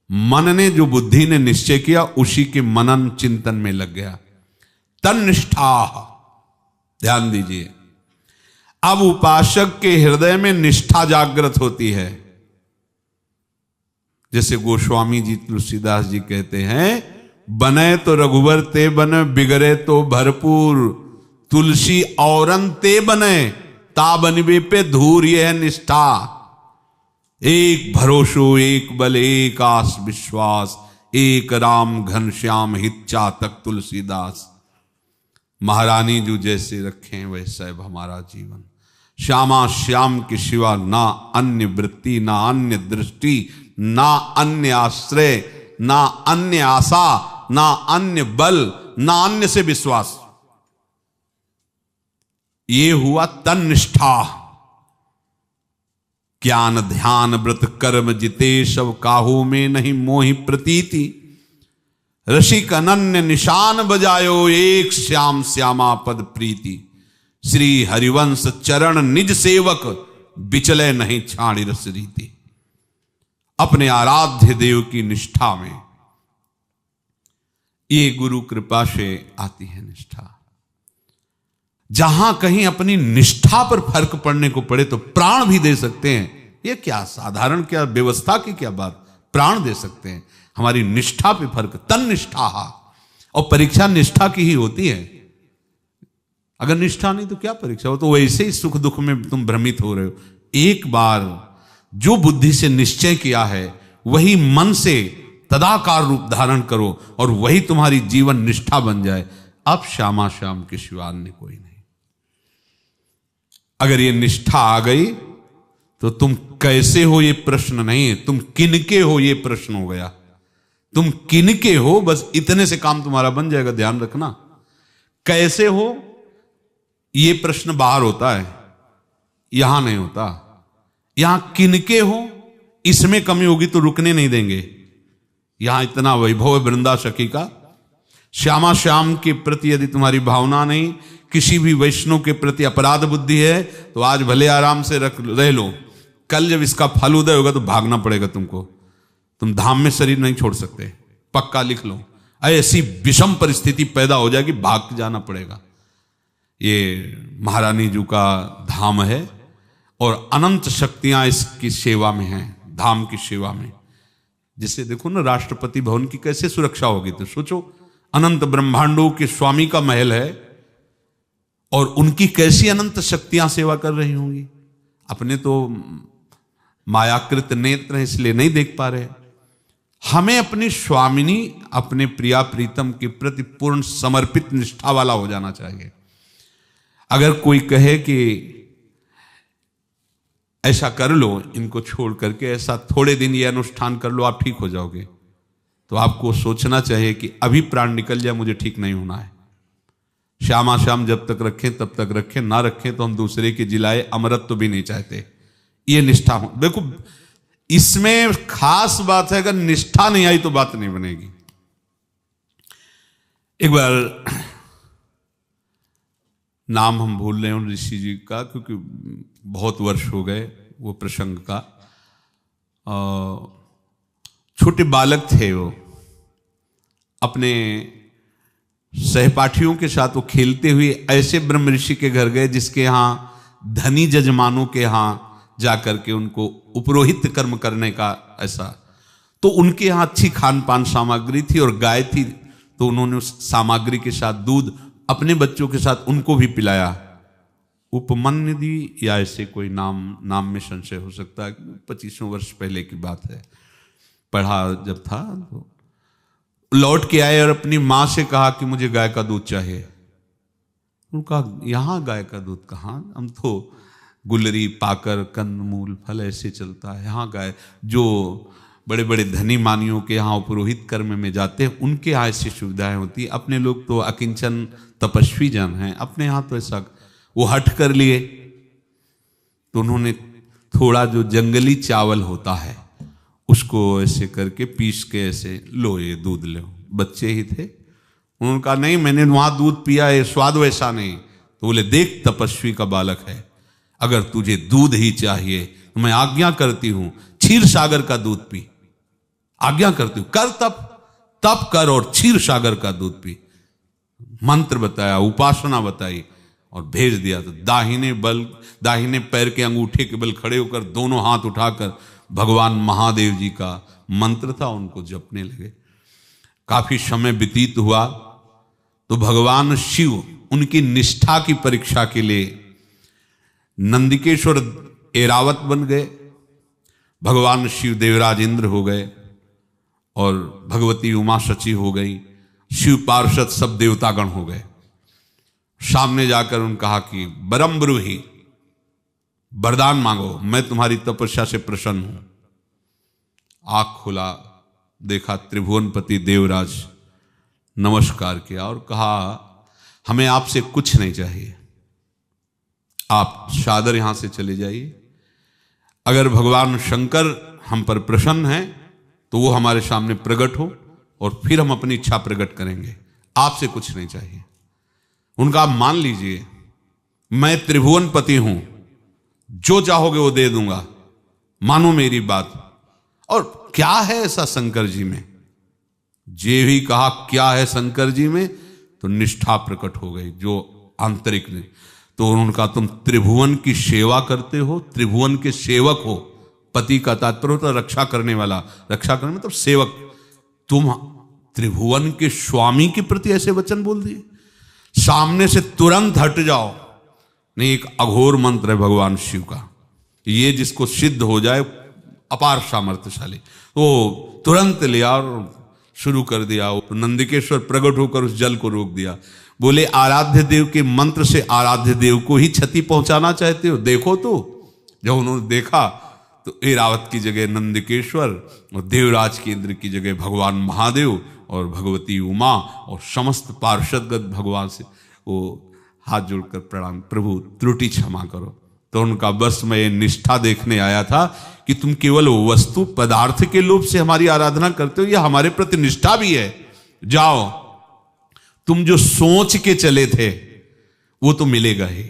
मन ने, जो बुद्धि ने निश्चय किया, उसी के मनन चिंतन में लग गया। तन्निष्ठा, ध्यान दीजिए, अब उपासक के हृदय में निष्ठा जागृत होती है। जैसे गोस्वामी जी तुलसीदास जी कहते हैं, बने तो रघुवर ते बने, बिगड़े तो भरपूर, तुलसी औरन ते बने, ता बनवे पे धूर, यह निष्ठा। एक भरोसो, एक बल, एक आस विश्वास, एक राम घनश्याम हित चातक तुलसीदास। महारानी जो जैसे रखें वैसा है हमारा जीवन। श्यामा श्याम के सिवा ना अन्य वृत्ति, ना अन्य दृष्टि, ना अन्य आश्रय, ना अन्य आशा, ना अन्य बल, ना अन्य से विश्वास। ये हुआ तन्निष्ठा। ज्ञान ध्यान व्रत कर्म जिते, सब काहू में नहीं मोहि प्रतीति। ऋषिक अनन्य निशान बजायो, एक श्याम श्यामा पद प्रीति। श्री हरिवंश चरण निज सेवक, बिचले नहीं छाड़ी रस रीति। अपने आराध्य देव की निष्ठा में, ये गुरु कृपा से आती है निष्ठा। जहां कहीं अपनी निष्ठा पर फर्क पड़ने को पड़े तो प्राण भी दे सकते हैं। ये क्या साधारण, क्या व्यवस्था की क्या बात, प्राण दे सकते हैं। हमारी निष्ठा पे फर्क, तन्निष्ठा। और परीक्षा निष्ठा की ही होती है। अगर निष्ठा नहीं तो क्या परीक्षा हो, तो वैसे ही सुख दुख में तुम भ्रमित हो रहे हो। एक बार जो बुद्धि से निश्चय किया है वही मन से तदाकार रूप धारण करो और वही तुम्हारी जीवन निष्ठा बन जाए। अब श्यामा श्याम के सिवा अन्य कोई नहीं। अगर ये निष्ठा आ गई तो तुम कैसे हो ये प्रश्न नहीं है, तुम किनके हो ये प्रश्न हो गया। तुम किनके हो, बस इतने से काम तुम्हारा बन जाएगा। ध्यान रखना, कैसे हो ये प्रश्न बाहर होता है, यहां नहीं होता। यहां किनके हो, इसमें कमी होगी तो रुकने नहीं देंगे। यहां इतना वैभव है वृंदा सखी का। श्यामा श्याम के प्रति यदि तुम्हारी भावना नहीं, किसी भी वैष्णव के प्रति अपराध बुद्धि है, तो आज भले आराम से रह लो। कल जब इसका फल उदय होगा तो भागना पड़ेगा तुमको। तुम धाम में शरीर नहीं छोड़ सकते, पक्का लिख लो। ऐसी विषम परिस्थिति पैदा हो जाएगी, भाग के जाना पड़ेगा। ये महारानी जी का धाम है और अनंत शक्तियां इसकी सेवा में हैं, धाम की सेवा में। जिससे देखो ना, राष्ट्रपति भवन की कैसे सुरक्षा होगी, तो सोचो अनंत ब्रह्मांडों के स्वामी का महल है और उनकी कैसी अनंत शक्तियां सेवा कर रही होंगी। अपने तो मायाकृत नेत्र हैं, इसलिए नहीं देख पा रहे। हमें अपनी स्वामिनी, अपने प्रिया प्रीतम के प्रति पूर्ण समर्पित निष्ठा वाला हो जाना चाहिए। अगर कोई कहे कि ऐसा कर लो, इनको छोड़ करके ऐसा थोड़े दिन ये अनुष्ठान कर लो, आप ठीक हो जाओगे। तो आपको सोचना चाहिए कि अभी प्राण निकल जाए, मुझे ठीक नहीं होना है। श्यामा श्याम जब तक रखें तब तक रखें, ना रखें तो हम दूसरे के जिलाए अमरत्व तो भी नहीं चाहते। ये निष्ठा हो। देखो इसमें खास बात है, अगर निष्ठा नहीं आई तो बात नहीं बनेगी। एक बार नाम हम भूल रहे हैं उन ऋषि जी का, क्योंकि बहुत वर्ष हो गए वो प्रसंग का। छोटे बालक थे वो, अपने सहपाठियों के साथ वो खेलते हुए ऐसे ब्रह्म ऋषि के घर गए जिसके यहाँ धनी जजमानों के यहाँ जाकर के उनको उपरोहित कर्म करने का ऐसा, तो उनके यहाँ अच्छी खान पान सामग्री थी और गाय थी, तो उन्होंने उस सामग्री के साथ दूध अपने बच्चों के साथ उनको भी पिलाया। उपमन्यु या ऐसे कोई नाम में संशय हो सकता है, 25 वर्ष पहले की बात है, पढ़ा जब था। तो लौट के आए और अपनी माँ से कहा कि मुझे गाय का दूध चाहिए। उनका यहाँ गाय का दूध कहाँ, हम तो गुलरी पाकर कंदमूल फल ऐसे चलता है, यहाँ गाय। जो बड़े बड़े धनी मानियों के यहाँ पुरोहित कर्म में जाते हैं उनके यहाँ ऐसी सुविधाएं होती। अपने लोग तो अकिंचन तपस्वी जन हैं, अपने यहाँ तो ऐसा वो हट कर लिए। तो उन्होंने थोड़ा जो जंगली चावल होता है उसको ऐसे करके पीस के ऐसे लो ये दूध लो, बच्चे ही थे। उन्होंने कहा नहीं मैंने वहां दूध पिया है, स्वाद वैसा नहीं। तो बोले देख तपस्वी का बालक है, अगर तुझे दूध ही चाहिए तो मैं आज्ञा करती हूं क्षीर सागर का दूध पी, आज्ञा करती हूं, कर तप कर और क्षीर सागर का दूध पी। मंत्र बताया, उपासना बताई और भेज दिया। तो दाहिने पैर के अंगूठे के बल खड़े होकर दोनों हाथ उठाकर भगवान महादेव जी का मंत्र था उनको जपने लगे। काफी समय व्यतीत हुआ तो भगवान शिव उनकी निष्ठा की परीक्षा के लिए नंदिकेश्वर एरावत बन गए। भगवान शिव देवराज इंद्र हो गए और भगवती उमा सची हो गई। शिव पार्षद सब देवतागण हो गए। सामने जाकर उन्होंने कहा कि बरम ब्रूहि, वरदान मांगो, मैं तुम्हारी तपस्या से प्रसन्न हूं। आंख खोला, देखा त्रिभुवनपति देवराज, नमस्कार किया और कहा हमें आपसे कुछ नहीं चाहिए, आप सादर यहां से चले जाइए। अगर भगवान शंकर हम पर प्रसन्न हैं तो वो हमारे सामने प्रकट हो और फिर हम अपनी इच्छा प्रकट करेंगे, आपसे कुछ नहीं चाहिए। उनका आप मान लीजिए मैं त्रिभुवनपति हूं, जो चाहोगे वो दे दूंगा, मानो मेरी बात। और क्या है ऐसा शंकर जी में, जे भी कहा क्या है शंकर जी में, तो निष्ठा प्रकट हो गई जो आंतरिक ने। तो उन्होंने कहा तुम त्रिभुवन की सेवा करते हो, त्रिभुवन के सेवक हो। पति का तात्पर्य होता रक्षा करने वाला, रक्षा करने मतलब सेवक। तुम त्रिभुवन के स्वामी के प्रति ऐसे वचन बोल दिए, सामने से तुरंत हट जाओ। नहीं, एक अघोर मंत्र है भगवान शिव का, ये जिसको सिद्ध हो जाए अपार सामर्थ्यशाली, वो तुरंत लिया और शुरू कर दिया। तो नंदिकेश्वर प्रकट होकर उस जल को रोक दिया। बोले आराध्य देव के मंत्र से आराध्य देव को ही क्षति पहुंचाना चाहते हो, देखो। तो जब उन्होंने देखा तो एरावत की जगह नंदिकेश्वर और देवराज के इंद्र की जगह भगवान महादेव और भगवती उमा और समस्त पार्षदगण भगवान से वो हाथ जोड़कर प्रणाम, प्रभु त्रुटि क्षमा करो। तो उनका बस मैं निष्ठा देखने आया था कि तुम केवल वस्तु पदार्थ के लोभ से हमारी आराधना करते हो, यह हमारे प्रति निष्ठा भी है। जाओ, तुम जो सोच के चले थे वो तो मिलेगा ही।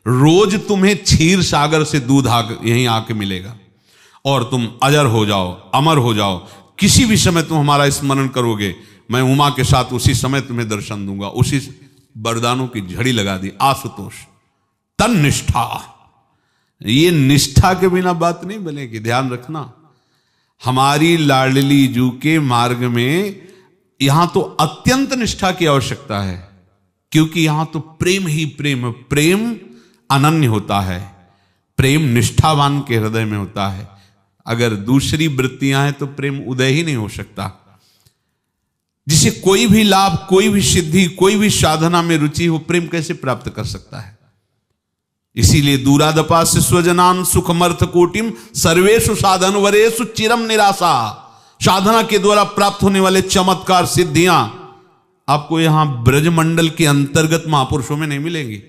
रोज तुम्हें क्षीर सागर से दूध यहीं आके मिलेगा और तुम अजर हो जाओ, अमर हो जाओ। किसी भी समय तुम हमारा स्मरण करोगे, मैं उमा के साथ उसी समय तुम्हें दर्शन दूंगा। उसी वरदानों की झड़ी लगा दी। आशुतोष तन निष्ठा, ये निष्ठा के बिना बात नहीं बनेगी। ध्यान रखना, हमारी लाडली जू के मार्ग में यहां तो अत्यंत निष्ठा की आवश्यकता है, क्योंकि यहां तो प्रेम ही प्रेम, प्रेम अनन्य होता है, प्रेम निष्ठावान के हृदय में होता है। अगर दूसरी वृत्तियां हैं तो प्रेम उदय ही नहीं हो सकता। जिसे कोई भी लाभ, कोई भी सिद्धि, कोई भी साधना में रुचि हो, प्रेम कैसे प्राप्त कर सकता है? इसीलिए दूरादपास्य स्वजनान सुखमर्थ कोटिम सर्वेषु साधन वरेषु चिरम निराशा। साधना के द्वारा प्राप्त होने वाले चमत्कार सिद्धियां आपको यहां ब्रजमंडल के अंतर्गत महापुरुषों में नहीं मिलेंगी।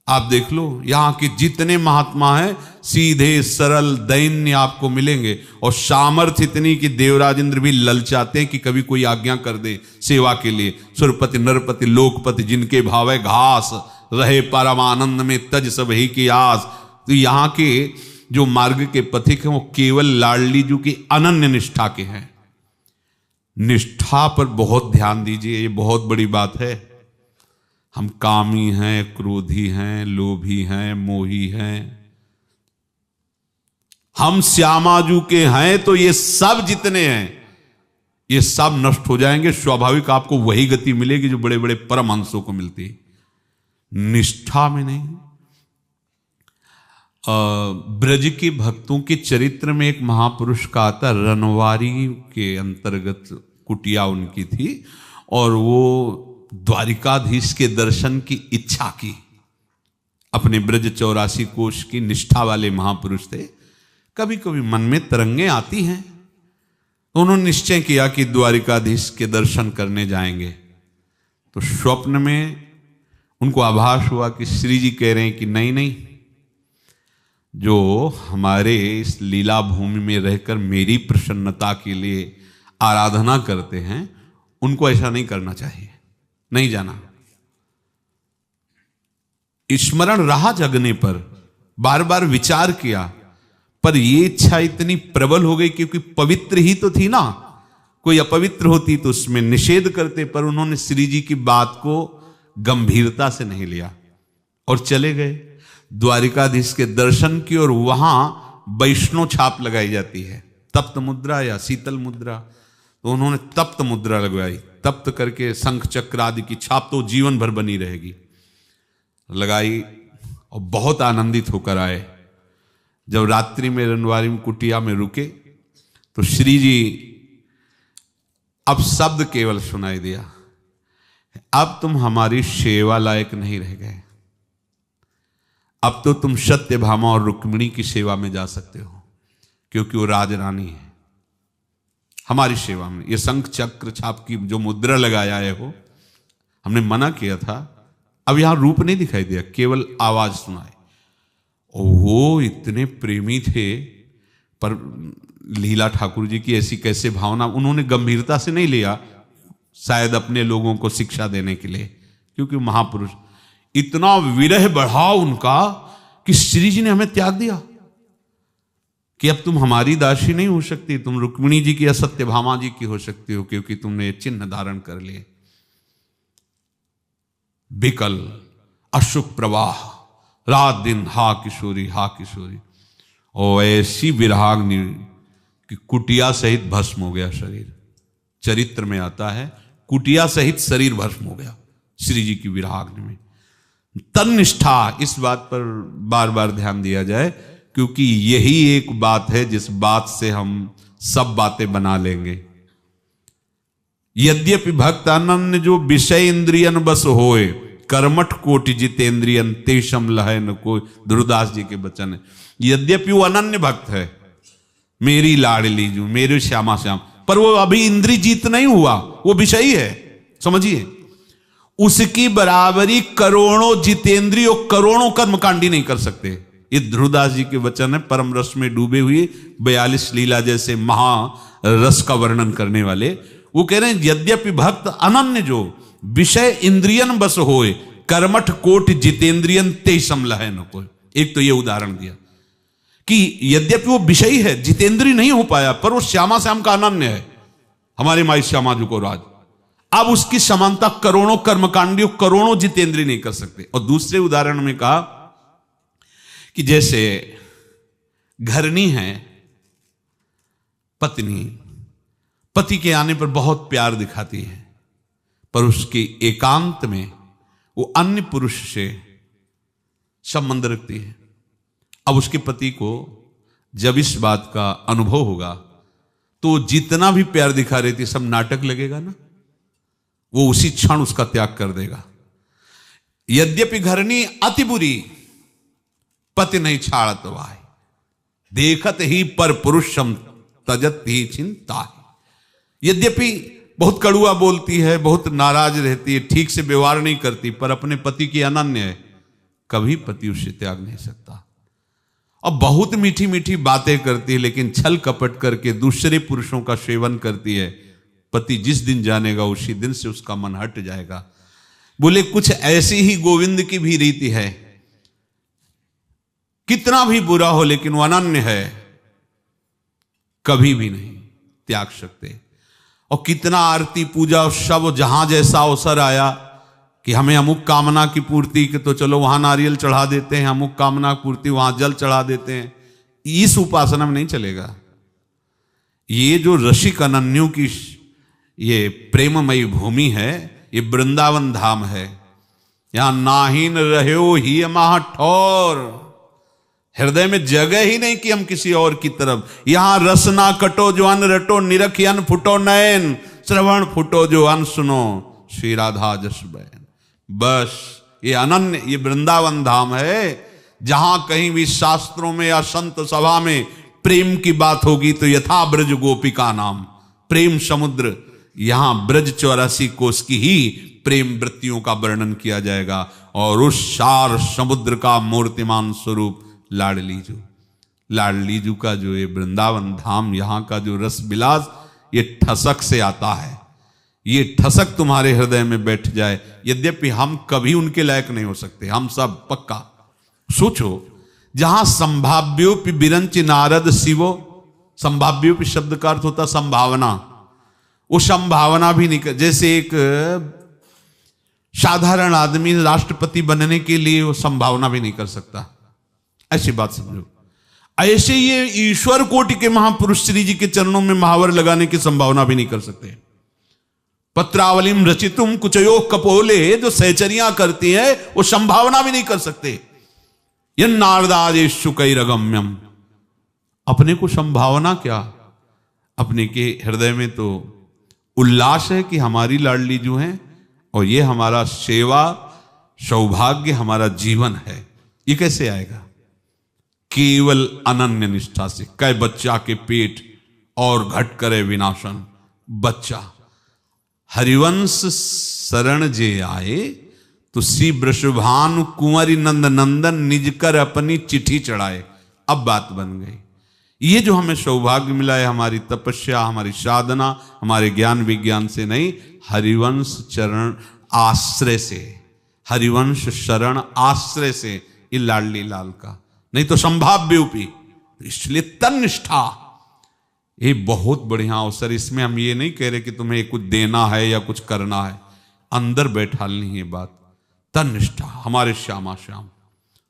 आप देख लो, यहां के जितने महात्मा हैं सीधे सरल दैन्य आपको मिलेंगे, और सामर्थ्य इतनी कि देवराज इंद्र भी ललचाते हैं कि कभी कोई आज्ञा कर दे सेवा के लिए। सुरपति नरपति लोकपति जिनके भावे घास रहे परमानंद में तज सब ही की आस। तो यहां के जो मार्ग के पथिक हैं वो केवल लाडली जी की अनन्य निष्ठा के हैं। निष्ठा पर बहुत ध्यान दीजिए, ये बहुत बड़ी बात है। हम कामी हैं, क्रोधी हैं, लोभी हैं, मोही हैं, हम श्यामाजू के हैं, तो ये सब जितने हैं ये सब नष्ट हो जाएंगे। स्वाभाविक आपको वही गति मिलेगी जो बड़े बड़े परमहंसों को मिलती है, निष्ठा में नहीं। ब्रज के भक्तों के चरित्र में एक महापुरुष का आता, रनवारी के अंतर्गत कुटिया उनकी थी, और वो द्वारिकाधीश के दर्शन की इच्छा की। अपने ब्रज 84 कोश की निष्ठा वाले महापुरुष थे। कभी कभी मन में तरंगे आती हैं, तो उन्होंने निश्चय किया कि द्वारिकाधीश के दर्शन करने जाएंगे। तो स्वप्न में उनको आभास हुआ कि श्री जी कह रहे हैं कि नहीं नहीं, जो हमारे इस लीला भूमि में रहकर मेरी प्रसन्नता के लिए आराधना करते हैं, उनको ऐसा नहीं करना चाहिए, नहीं जाना। स्मरण रहा जगने पर, बार बार विचार किया, पर ये इच्छा इतनी प्रबल हो गई क्योंकि पवित्र ही तो थी ना। कोई अपवित्र होती तो उसमें निषेध करते, पर उन्होंने श्री जी की बात को गंभीरता से नहीं लिया और चले गए द्वारिकाधीश के दर्शन की। और वहां वैष्णव छाप लगाई जाती है, तप्त मुद्रा या शीतल मुद्रा। तो उन्होंने तप्त मुद्रा लगवाई, तप्त करके शंख चक्र आदि की छाप तो जीवन भर बनी रहेगी, लगाई और बहुत आनंदित होकर आए। जब रात्रि में रनवारी में कुटिया में रुके तो श्री जी, अब शब्द केवल सुनाई दिया, अब तुम हमारी सेवा लायक नहीं रह गए, अब तो तुम सत्यभामा और रुक्मिणी की सेवा में जा सकते हो, क्योंकि वो राजरानी है हमारी सेवा में। ये शंख चक्र छाप की जो मुद्रा लगाया है हो, हमने मना किया था, अब यहां रूप नहीं दिखाई दिया, केवल आवाज सुनाई। और वो इतने प्रेमी थे, पर लीला ठाकुर जी की ऐसी कैसे भावना, उन्होंने गंभीरता से नहीं लिया, शायद अपने लोगों को शिक्षा देने के लिए, क्योंकि महापुरुष। इतना विरह बढ़ा उनका कि श्री जी ने हमें त्याग दिया कि अब तुम हमारी दासी नहीं हो सकती, तुम रुक्मिणी जी की या सत्यभामा जी की हो सकती हो, क्योंकि तुमने ये चिन्ह धारण कर लिए। विकल अशुक प्रवाह, रात दिन हा किशोरी हा किशोरी, और ऐसी विराग्नि कि कुटिया सहित भस्म हो गया शरीर। चरित्र में आता है कुटिया सहित शरीर भस्म हो गया श्री जी की विराग्नि में। तन्निष्ठा, इस बात पर बार बार ध्यान दिया जाए, क्योंकि यही एक बात है जिस बात से हम सब बातें बना लेंगे। यद्यपि भक्त अनन्य जो विषय इंद्रियन बस होए, कर्मठ कोटि जितेंद्रियन तेषम लहै न कोई। दुर्दास जी के वचन है। यद्यपि वो अनन्य भक्त है, मेरी लाडली जो, मेरे श्यामा श्याम, पर वो अभी इंद्रिय जीत नहीं हुआ, वो विषयी है, समझिए। उसकी बराबरी करोड़ों जितेंद्रिय और करोड़ों कर्मकांडी नहीं कर सकते। ये ध्रुवदास जी के वचन है, परम रस में डूबे हुए 42 लीला जैसे महा रस का वर्णन करने वाले। वो कह रहे हैं यद्यपि भक्त अनन्य जो विषय इंद्रियन बस होए, कर्मठ कोट जितेंद्रियन ते समलह न कोई। एक तो ये उदाहरण दिया कि यद्यपि वो विषयी है, जितेंद्रिय नहीं हो पाया, पर वो श्यामा श्याम का अनन्य है, हमारे माई श्यामा जी को राज। अब उसकी समानता करोड़ों कर्मकांडियों करोड़ों जितेंद्रिय नहीं कर सकते। और दूसरे उदाहरण में कहा कि जैसे घरनी है पत्नी, पति के आने पर बहुत प्यार दिखाती है, पर उसके एकांत में वो अन्य पुरुष से संबंध रखती है। अब उसके पति को जब इस बात का अनुभव होगा तो जितना भी प्यार दिखा रही थी सब नाटक लगेगा ना, वो उसी क्षण उसका त्याग कर देगा। यद्यपि घरनी अति बुरी, पति नहीं छाड़त वाय, देखत ही पर पुरुषम तजत ही चिंता। यद्यपि बहुत कड़ुआ बोलती है, बहुत नाराज रहती है, ठीक से व्यवहार नहीं करती, पर अपने पति की अनन्य है, कभी पति उसे त्याग नहीं सकता। और बहुत मीठी मीठी बातें करती है, लेकिन छल कपट करके दूसरे पुरुषों का सेवन करती है। पति जिस दिन जानेगा उसी दिन से उसका मन हट जाएगा। बोले कुछ ऐसी ही गोविंद की भी रीति है, कितना भी बुरा हो लेकिन वो अनन्य है, कभी भी नहीं त्याग सकते। और कितना आरती पूजा सब जहां जैसा अवसर आया कि हमें अमुक कामना की पूर्ति के, तो चलो वहां नारियल चढ़ा देते हैं, अमुक कामना पूर्ति वहां जल चढ़ा देते हैं। इस उपासना में नहीं चलेगा। ये जो रसिक अनन्यों की ये प्रेममयी भूमि है, ये वृंदावन धाम है। यहां नाहीन रहो ही महा ठौर, हृदय में जगह ही नहीं कि हम किसी और की तरफ। यहां रसना कटो जो अन रटो, निरखियन फुटो नयन, श्रवण फुटो जो अन सुनो, श्री राधा जस बैन। बस ये अनन्य, ये वृंदावन धाम है। जहां कहीं भी शास्त्रों में या संत सभा में प्रेम की बात होगी तो यथा ब्रज गोपिका नाम, प्रेम समुद्र, यहां ब्रज 84 कोस की ही प्रेम वृत्तियों का वर्णन किया जाएगा। और उस सार समुद्र का मूर्तिमान स्वरूप लाडलीजू, लाडलीजू का जो ये वृंदावन धाम, यहां का जो रस विलास, ये ठसक से आता है। ये ठसक तुम्हारे हृदय में बैठ जाए। यद्यपि हम कभी उनके लायक नहीं हो सकते, हम सब पक्का। सोचो, जहां संभाव्योपि बिरंच नारद शिवो, संभाव्योपि शब्द का अर्थ होता संभावना, वो संभावना भी नहीं कर, जैसे एक साधारण आदमी राष्ट्रपति बनने के लिए वो संभावना भी नहीं कर सकता, ऐसी बात समझो। ऐसे ये ईश्वर कोटि के महापुरुष श्री जी के चरणों में महावर लगाने की संभावना भी नहीं कर सकते। पत्रावलिम रचितुम कुचयो कपोले, जो सहचरियां करती है वो संभावना भी नहीं कर सकते। यह नारदादेशु कैरगम्यम, अपने को संभावना क्या, अपने के हृदय में तो उल्लास है कि हमारी लाडली जो है और ये हमारा सेवा सौभाग्य हमारा जीवन है। ये कैसे आएगा? केवल अनन्य निष्ठा से। कै बच्चा के पेट और घट करे विनाशन, बच्चा हरिवंश शरण जे आए, तो श्री वृषभानु कुंवरी नंद नंदन निज कर अपनी चिट्ठी चढ़ाए। अब बात बन गई। ये जो हमें सौभाग्य मिला है, हमारी तपस्या, हमारी साधना, हमारे ज्ञान विज्ञान से नहीं, हरिवंश चरण आश्रय से, हरिवंश शरण आश्रय से, ये लाडली लाल का, नहीं तो संभाव्य उपी। इसलिए तन्निष्ठा ये बहुत बढ़िया अवसर। इसमें हम ये नहीं कह रहे कि तुम्हें कुछ देना है या कुछ करना है, अंदर बैठालनी है बात। तन्निष्ठा हमारे श्यामा श्याम,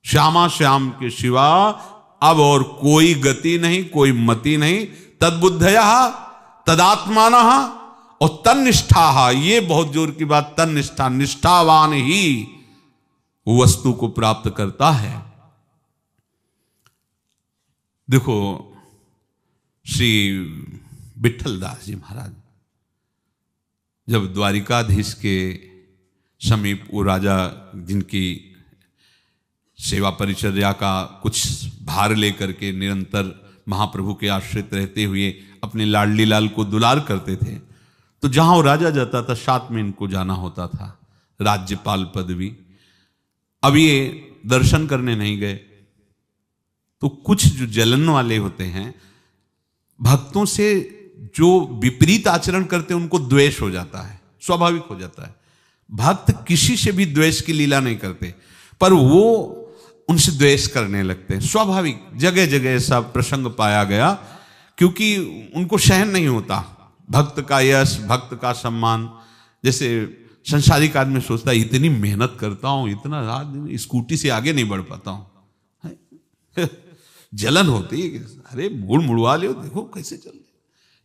श्यामा श्याम के सिवा अब और कोई गति नहीं, कोई मति नहीं। तद्बुद्धया तदात्माना और तन्निष्ठा, ये बहुत जोर की बात। तन्निष्ठा, निष्ठावान ही वस्तु को प्राप्त करता है। देखो, श्री विठल दास जी महाराज जब द्वारिकाधीश के समीप, वो राजा जिनकी सेवा परिचर्या का कुछ भार लेकर के निरंतर महाप्रभु के आश्रित रहते हुए अपने लाडली लाल को दुलार करते थे, तो जहां वो राजा जाता था साथ में इनको जाना होता था, राज्यपाल पदवी। अब ये दर्शन करने नहीं गए तो कुछ जो जलन वाले होते हैं, भक्तों से जो विपरीत आचरण करते हैं उनको द्वेष हो जाता है, स्वाभाविक हो जाता है। भक्त किसी से भी द्वेष की लीला नहीं करते, पर वो उनसे द्वेष करने लगते हैं, स्वाभाविक। जगह जगह ऐसा प्रसंग पाया गया, क्योंकि उनको सहन नहीं होता भक्त का यश, भक्त का सम्मान। जैसे संसारिक आदमी सोचता है इतनी मेहनत करता हूं, इतना रात दिन स्कूटी से आगे नहीं बढ़ पाता हूं, जलन होती है। अरे गुड़ मुड़वा लो, देखो कैसे चल रहे,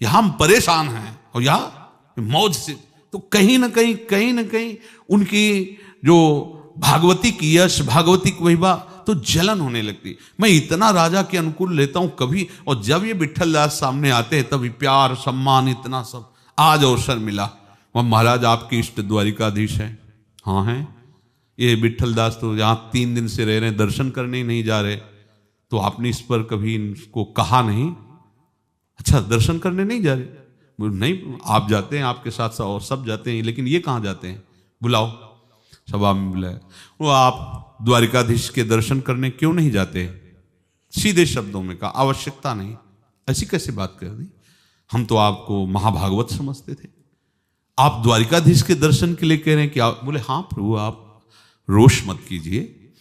यहां हम परेशान हैं और यहां मौज से। तो कहीं ना कहीं उनकी जो भागवती की यश, भागवती की वहिबा, तो जलन होने लगती। मैं इतना राजा के अनुकूल लेता हूं कभी, और जब ये विठल दास सामने आते हैं तभी प्यार सम्मान इतना सब। आज अवसर मिला, वह महाराज आपके इष्ट द्वारिकाधीश हैं। हाँ हैं, ये विठल दास तो यहाँ 3 दिन से रह रहे हैं, दर्शन करने ही नहीं जा रहे। तो आपने इस पर कभी इनको कहा नहीं? अच्छा, दर्शन करने नहीं जा रहे? नहीं, आप जाते हैं, आपके साथ और सब जाते हैं, लेकिन ये कहाँ जाते हैं? बुलाओ। सभा में बुलाया। वो आप द्वारिकाधीश के दर्शन करने क्यों नहीं जाते? सीधे शब्दों में कहा, आवश्यकता नहीं। ऐसी कैसे बात कर दी? हम तो आपको महाभागवत समझते थे, आप द्वारिकाधीश के दर्शन के लिए कह रहे हैं कि आप? बोले हाँ प्रभु, आप रोष मत कीजिए,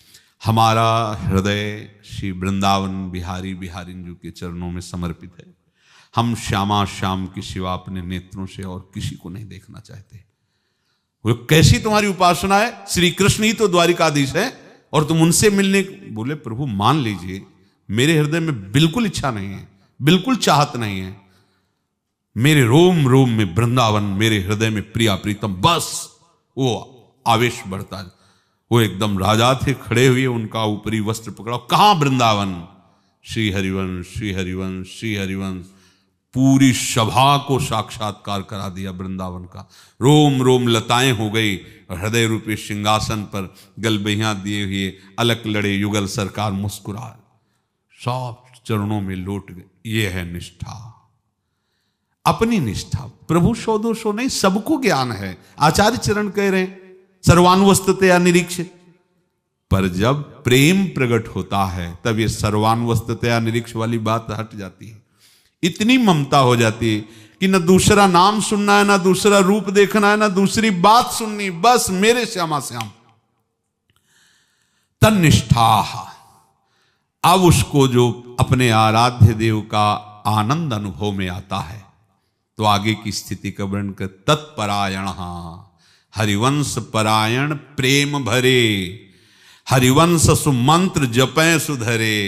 हमारा हृदय श्री वृंदावन बिहारी बिहारिन जी के चरणों में समर्पित है। हम श्यामा श्याम की सिवा अपने नेत्रों से और किसी को नहीं देखना चाहते। वो कैसी तुम्हारी उपासना है? श्री कृष्ण ही तो द्वारिकाधीश है और तुम उनसे मिलने? बोले प्रभु मान लीजिए, मेरे हृदय में बिल्कुल इच्छा नहीं है, बिल्कुल चाहत नहीं है। मेरे रोम रोम में वृंदावन, मेरे हृदय में प्रिया प्रीतम, बस। वो आवेश बढ़ता है। वो एकदम राजा थे, खड़े हुए, उनका ऊपरी वस्त्र पकड़ा, कहां वृंदावन? श्री हरिवंश, श्री हरिवंश, श्री हरिवंश। पूरी सभा को साक्षात्कार करा दिया वृंदावन का। रोम रोम लताएं हो गई, हृदय रूपी सिंहासन पर गलबैया दिए हुए अलग लड़े युगल सरकार मुस्कुरा, सब चरणों में लौट गए। ये है निष्ठा, अपनी निष्ठा। प्रभु सौ दो सौ नहीं, सबको ज्ञान है। आचार्य चरण कह रहे हैं सर्वानुवस्थतया निरीक्ष। पर जब प्रेम प्रकट होता है तब ये सर्वानुवस्थतया निरीक्ष वाली बात हट जाती है। इतनी ममता हो जाती है कि न दूसरा नाम सुनना है, न दूसरा रूप देखना है, न दूसरी बात सुननी, बस मेरे श्यामा श्याम। तन्निष्ठा। अब उसको जो अपने आराध्य देव का आनंद अनुभव में आता है तो आगे की स्थिति का वर्णन कर, तत्परायण हरिवंश परायण प्रेम भरे, हरिवंश सुमंत्र जपै सुधरे।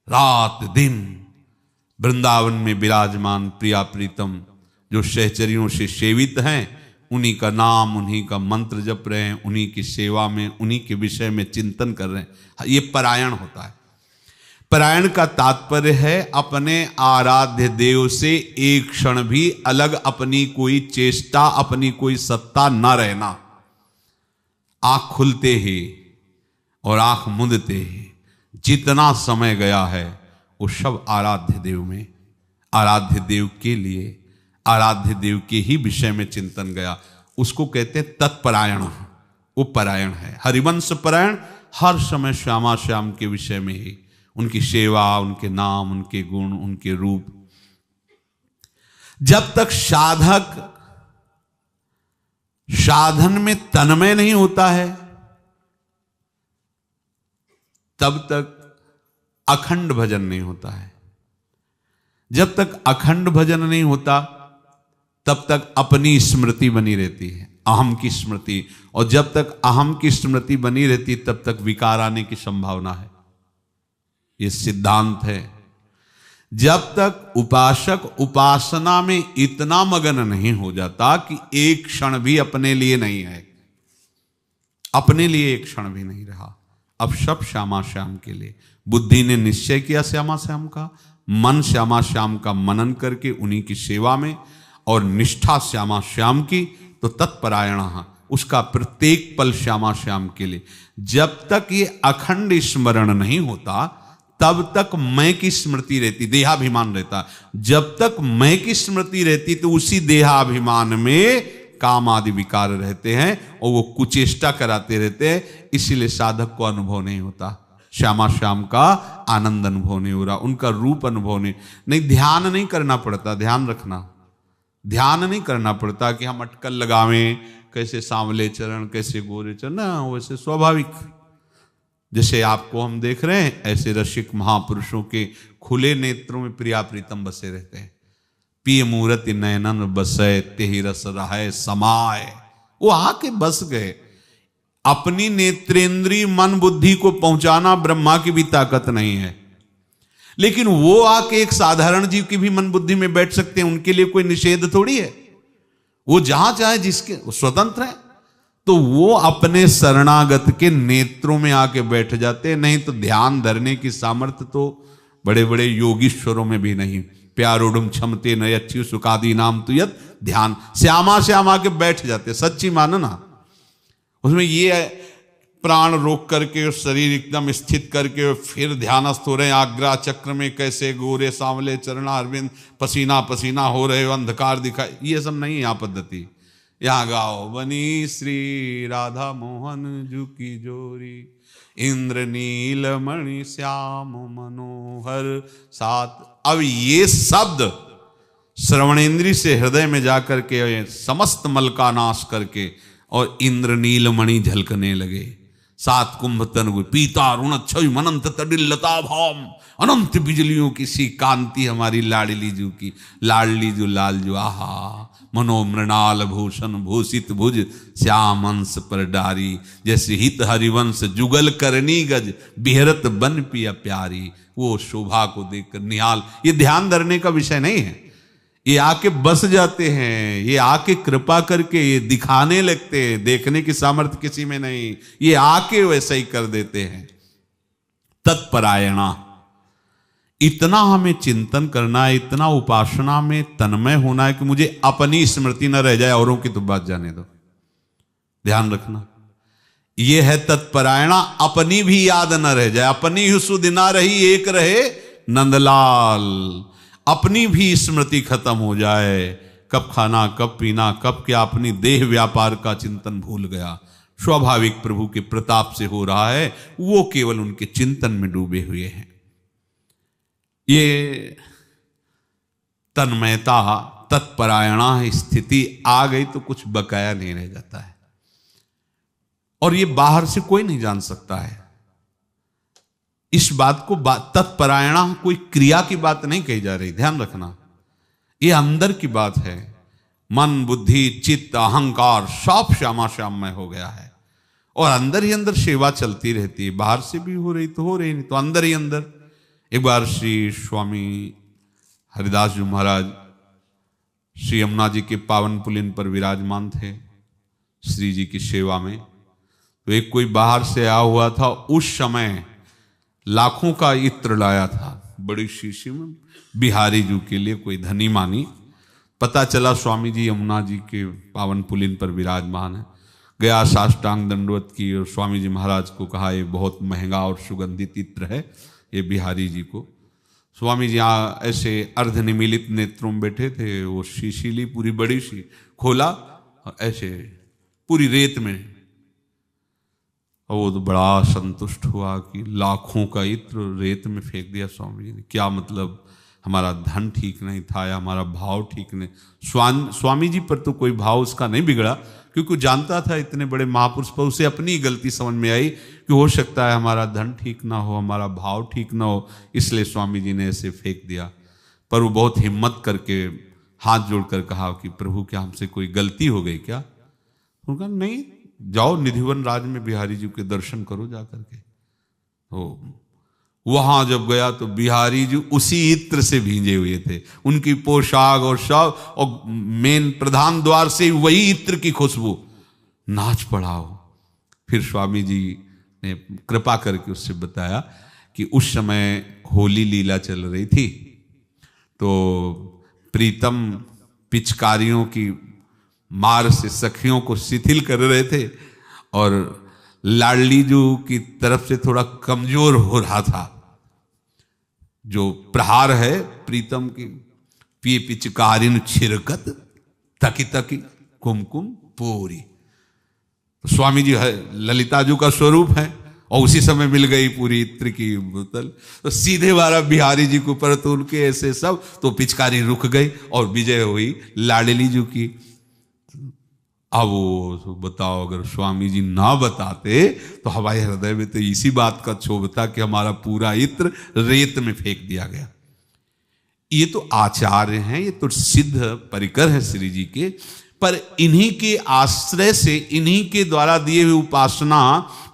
रात दिन वृंदावन में विराजमान प्रिया प्रीतम जो सहचरियों से सेवित हैं, उन्हीं का नाम, उन्हीं का मंत्र जप रहे हैं, उन्हीं की सेवा में, उन्हीं के विषय में चिंतन कर रहे हैं। ये परायण होता है। परायण का तात्पर्य है अपने आराध्य देव से एक क्षण भी अलग अपनी कोई चेष्टा, अपनी कोई सत्ता न रहना। आंख खुलते ही और आंख मूंदते ही जितना समय गया है वो सब आराध्य देव में, आराध्य देव के लिए, आराध्य देव के ही विषय में चिंतन गया। उसको कहते हैं तत्परायण। वो परायण है, हरिवंश परायण, हर समय श्यामा श्याम के विषय में ही, उनकी सेवा, उनके नाम, उनके गुण, उनके रूप। जब तक साधक साधन में तन्मय नहीं होता है तब तक अखंड भजन नहीं होता है। जब तक अखंड भजन नहीं होता तब तक अपनी स्मृति बनी रहती है, अहम की स्मृति। और जब तक अहम की स्मृति बनी रहती तब तक विकार आने की संभावना है। ये सिद्धांत है। जब तक उपासक उपासना में इतना मगन नहीं हो जाता कि एक क्षण भी अपने लिए नहीं है, अपने लिए एक क्षण भी नहीं रहा, अब सब श्यामा श्याम के लिए। बुद्धि ने निश्चय किया श्यामा श्याम का, मन श्यामा श्याम का मनन करके उन्हीं की सेवा में, और निष्ठा श्यामा श्याम की, तो तत्परायण, उसका प्रत्येक पल श्यामा श्याम के लिए। जब तक ये अखंड स्मरण नहीं होता तब तक मैं की स्मृति रहती, देहाभिमान रहता। जब तक मैं की स्मृति रहती तो उसी देहाभिमान में काम आदि विकार रहते हैं और वो कुचेष्टा कराते रहते हैं। इसीलिए साधक को अनुभव नहीं होता, श्यामा श्याम का आनंद अनुभव नहीं हो रहा, उनका रूप अनुभव नहीं। ध्यान नहीं करना पड़ता, ध्यान रखना, ध्यान नहीं करना पड़ता कि हम अटकल लगावें, कैसे सांवले चरण, कैसे गोरे चरण, ना, वैसे स्वाभाविक। जैसे आपको हम देख रहे हैं ऐसे रसिक महापुरुषों के खुले नेत्रों में प्रिया प्रीतम बसे रहते हैं। पिय मूर्ति नयनन बसे तेहि रस रहे समाय। वो आके बस गए। अपनी नेत्रेंद्री मन बुद्धि को पहुंचाना ब्रह्मा की भी ताकत नहीं है, लेकिन वो आके एक साधारण जीव की भी मन बुद्धि में बैठ सकते हैं। उनके लिए कोई निषेध थोड़ी है, वो जहां चाहे जिसके वो स्वतंत्र है। तो वो अपने शरणागत के नेत्रों में आके बैठ जाते हैं। नहीं तो ध्यान धरने की सामर्थ्य तो बड़े बड़े योगीश्वरों में भी नहीं। प्यारोडुम क्षमते न अच्छी सुखादी नाम तुयत ध्यान, श्यामा श्यामा के बैठ जाते। सच्ची मानो ना, उसमें ये प्राण रोक करके और शरीर एकदम स्थित करके और फिर ध्यानस्थ हो रहे हैं। आज्ञा चक्र में कैसे गोरे सांवले चरणारविंद, पसीना पसीना हो रहे हो, अंधकार दिखाई, ये सब नहीं यहाँ पद्धति। यहाँ गाओ बनी श्री राधा मोहन जू की जोरी, इंद्र नील मणि श्याम मनोहर सात। अब ये शब्द श्रवणेन्द्री से हृदय में जाकर के समस्त मल का नाश करके और इंद्र नीलमणि झलकने लगे। सात कुंभ तन पीता ऋण छवि मनंत तडिल लता भाम, अनंत बिजलियों की सी कांति हमारी लाडली जू की, लाडली जू लाल जू आहा, मनोमृणाल भूषण भूषित भुज श्याम अंश पर डारी, जैसे हित हरिवंश जुगल करनी गज, बिहरत बन पिया प्यारी। वो शोभा को देखकर निहाल, ये ध्यान धरने का विषय नहीं है, ये आके बस जाते हैं, ये आके कृपा करके ये दिखाने लगते हैं। देखने की सामर्थ्य किसी में नहीं, ये आके वैसा ही कर देते हैं। तत्परायणा, इतना हमें चिंतन करना है, इतना उपासना में तन्मय होना है कि मुझे अपनी स्मृति न रह जाए, औरों की तो बात जाने दो। ध्यान रखना, ये है तत्परायणा, अपनी भी याद न रह जाए। अपनी ही सुध ना रही एक रहे नंदलाल, अपनी भी स्मृति खत्म हो जाए। कब खाना कब पीना कब क्या, अपनी देह व्यापार का चिंतन भूल गया। स्वाभाविक प्रभु के प्रताप से हो रहा है, वो केवल उनके चिंतन में डूबे हुए हैं। ये तन्मयता तत्परायणा स्थिति आ गई तो कुछ बकाया नहीं रह जाता है, और ये बाहर से कोई नहीं जान सकता है इस बात को। तत्परायणा कोई क्रिया की बात नहीं कही जा रही, ध्यान रखना, ये अंदर की बात है। मन बुद्धि चित्त अहंकार सब श्यामा श्याममय हो गया है, और अंदर ही अंदर सेवा चलती रहती है। बाहर से भी हो रही तो हो रही, नहीं तो अंदर ही अंदर। एक बार श्री स्वामी हरिदास जी महाराज श्री यमुना जी के पावन पुलिन पर विराजमान थे श्री जी की सेवा में। तो एक कोई बाहर से आया हुआ था, उस समय लाखों का इत्र लाया था बड़ी शीशी में, बिहारी जी के लिए, कोई धनी मानी। पता चला स्वामी जी यमुना जी के पावन पुलिन पर विराजमान है। गया, साष्टांग दंडवत की और स्वामी जी महाराज को कहा ये बहुत महंगा और सुगंधित इत्र है ये बिहारी जी को। स्वामी जी यहाँ ऐसे अर्धनिमीलित नेत्रों में बैठे थे, वो शीशी ली पूरी बड़ी सी, खोला और ऐसे पूरी रेत में, और वो तो बड़ा संतुष्ट हुआ कि लाखों का इत्र रेत में फेंक दिया स्वामी जी ने। क्या मतलब, हमारा धन ठीक नहीं था या हमारा भाव ठीक नहीं। स्वामी जी पर तो कोई भाव उसका नहीं बिगड़ा, क्योंकि जानता था इतने बड़े महापुरुष पर उसे अपनी गलती समझ में आई कि हो सकता है हमारा धन ठीक ना हो, हमारा भाव ठीक ना हो, इसलिए स्वामी जी ने ऐसे फेंक दिया। पर वो बहुत हिम्मत करके हाथ जोड़कर कहा कि प्रभु क्या हमसे कोई गलती हो गई क्या? उनका नहीं, जाओ निधिवन राज में बिहारी जी के दर्शन करो जा करके। तो वहां जब गया तो बिहारी जी उसी इत्र से भींजे हुए थे, उनकी पोशाक और सब, और मेन प्रधान द्वार से वही इत्र की खुशबू। नाच पड़ाओ। फिर स्वामी जी ने कृपा करके उससे बताया कि उस समय होली लीला चल रही थी, तो प्रीतम पिचकारियों की मार से सखियों को शिथिल कर रहे थे, और लाडली जू की तरफ से थोड़ा कमजोर हो रहा था। जो प्रहार है प्रीतम की, पिए पिचकारिन छिरकत तकी तकी कुमकुम पूरी। तो स्वामी जी है ललिता जू का स्वरूप है, और उसी समय मिल गई पूरी इत्र की बोतल, तो सीधे वाला बिहारी जी के ऊपर, तो उनके ऐसे सब, तो पिचकारी रुक गई और विजय हुई लाडली जू की। अब वो तो बताओ, अगर स्वामी जी ना बताते तो हमारे हृदय में तो इसी बात का क्षोभ था कि हमारा पूरा इत्र रेत में फेंक दिया गया। ये तो आचार्य हैं, ये तो सिद्ध परिकर है श्री जी के, पर इन्हीं के आश्रय से, इन्हीं के द्वारा दिए हुए उपासना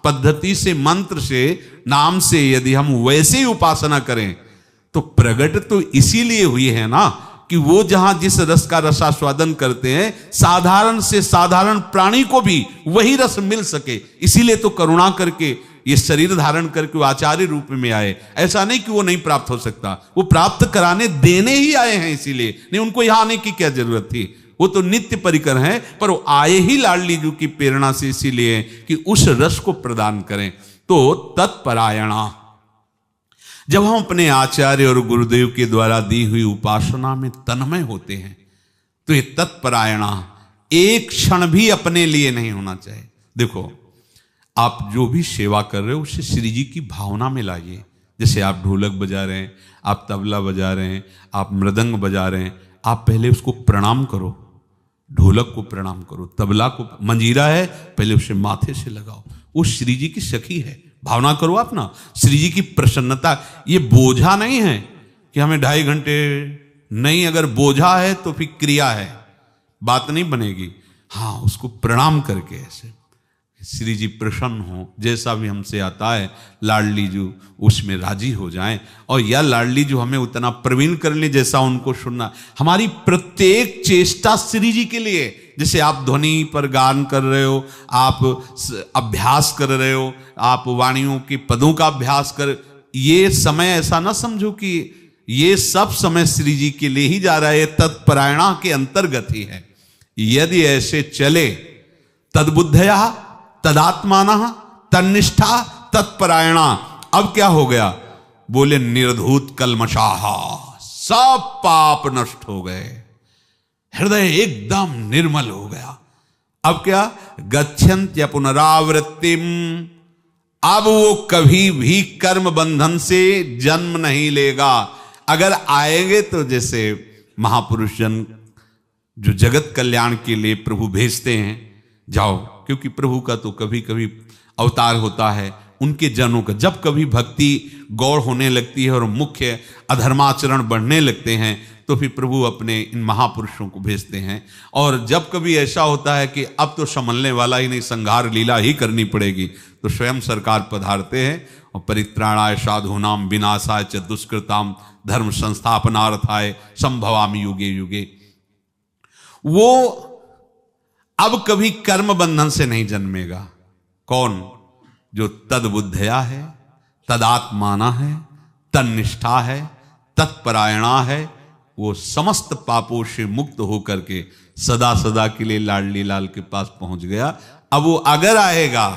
पद्धति से, मंत्र से, नाम से यदि हम वैसे ही उपासना करें तो प्रगट तो इसीलिए हुई है ना कि वो जहां जिस रस का रसास्वादन करते हैं, साधारण से साधारण प्राणी को भी वही रस मिल सके। इसीलिए तो करुणा करके ये शरीर धारण करके वो आचार्य रूप में आए। ऐसा नहीं कि वो नहीं प्राप्त हो सकता, वो प्राप्त कराने देने ही आए हैं, इसीलिए नहीं, उनको यहां आने की क्या जरूरत थी। वो तो नित्य परिकर हैं, पर वो आए ही लाडली जू की प्रेरणा से इसीलिए कि उस रस को प्रदान करें। तो तत्परायणा, जब हम अपने आचार्य और गुरुदेव के द्वारा दी हुई उपासना में तन्मय होते हैं तो ये तत्परायणा एक क्षण भी अपने लिए नहीं होना चाहिए। देखो, आप जो भी सेवा कर रहे हो उसे श्री जी की भावना में लाइए। जैसे आप ढोलक बजा रहे हैं, आप तबला बजा रहे हैं, आप मृदंग बजा रहे हैं, आप पहले उसको प्रणाम करो, ढोलक को प्रणाम करो, तबला को, मंजीरा है पहले उसे माथे से लगाओ, वो श्री जी की सखी है, भावना करो आप ना, श्री जी की प्रसन्नता। ये बोझा नहीं है कि हमें 2.5 घंटे नहीं, अगर बोझा है तो फिर क्रिया है, बात नहीं बनेगी। हाँ, उसको प्रणाम करके ऐसे श्री जी प्रसन्न हो, जैसा भी हमसे आता है लाडली जू उसमें राजी हो जाएं, और या लाडली जू हमें उतना प्रवीण कर ले जैसा उनको सुनना। हमारी प्रत्येक चेष्टा श्री जी के लिए, जैसे आप ध्वनि पर गान कर रहे हो, आप अभ्यास कर रहे हो, आप वाणियों के पदों का अभ्यास कर, ये समय ऐसा ना समझो कि ये सब समय श्री जी के लिए ही जा रहा है, तत्परायणा के अंतर्गत ही है। यदि ऐसे चले तद्बुद्धया तदात्माना तन्निष्ठा तत्परायणा, अब क्या हो गया? बोले निर्धूत कलमशाहा, सब पाप नष्ट हो गए, हृदय एकदम निर्मल हो गया। अब क्या? गच्छन्त्य पुनरावृत्तिम, अब वो कभी भी कर्म बंधन से जन्म नहीं लेगा। अगर आएंगे तो जैसे महापुरुष जन जो जगत कल्याण के लिए प्रभु भेजते हैं, जाओ, क्योंकि प्रभु का तो कभी कभी अवतार होता है, उनके जनों का जब कभी भक्ति गौड़ होने लगती है और मुख्य अधर्माचरण बढ़ने लगते हैं तो फिर प्रभु अपने इन महापुरुषों को भेजते हैं। और जब कभी ऐसा होता है कि अब तो संभलने वाला ही नहीं, संहार लीला ही करनी पड़ेगी, तो स्वयं सरकार पधारते हैं और परित्राणाय साधूनाम विनाशाय च दुष्कृताम धर्म संस्थापनार्थाय संभवामि युगे युगे। वो अब कभी कर्म बंधन से नहीं जन्मेगा। कौन? जो तद्बुद्धया है, तदात्माना है, तन्निष्ठा है, तत्परायणा है, वो समस्त पापों से मुक्त होकर के सदा सदा के लिए लाडली लाल के पास पहुंच गया। अब वो अगर आएगा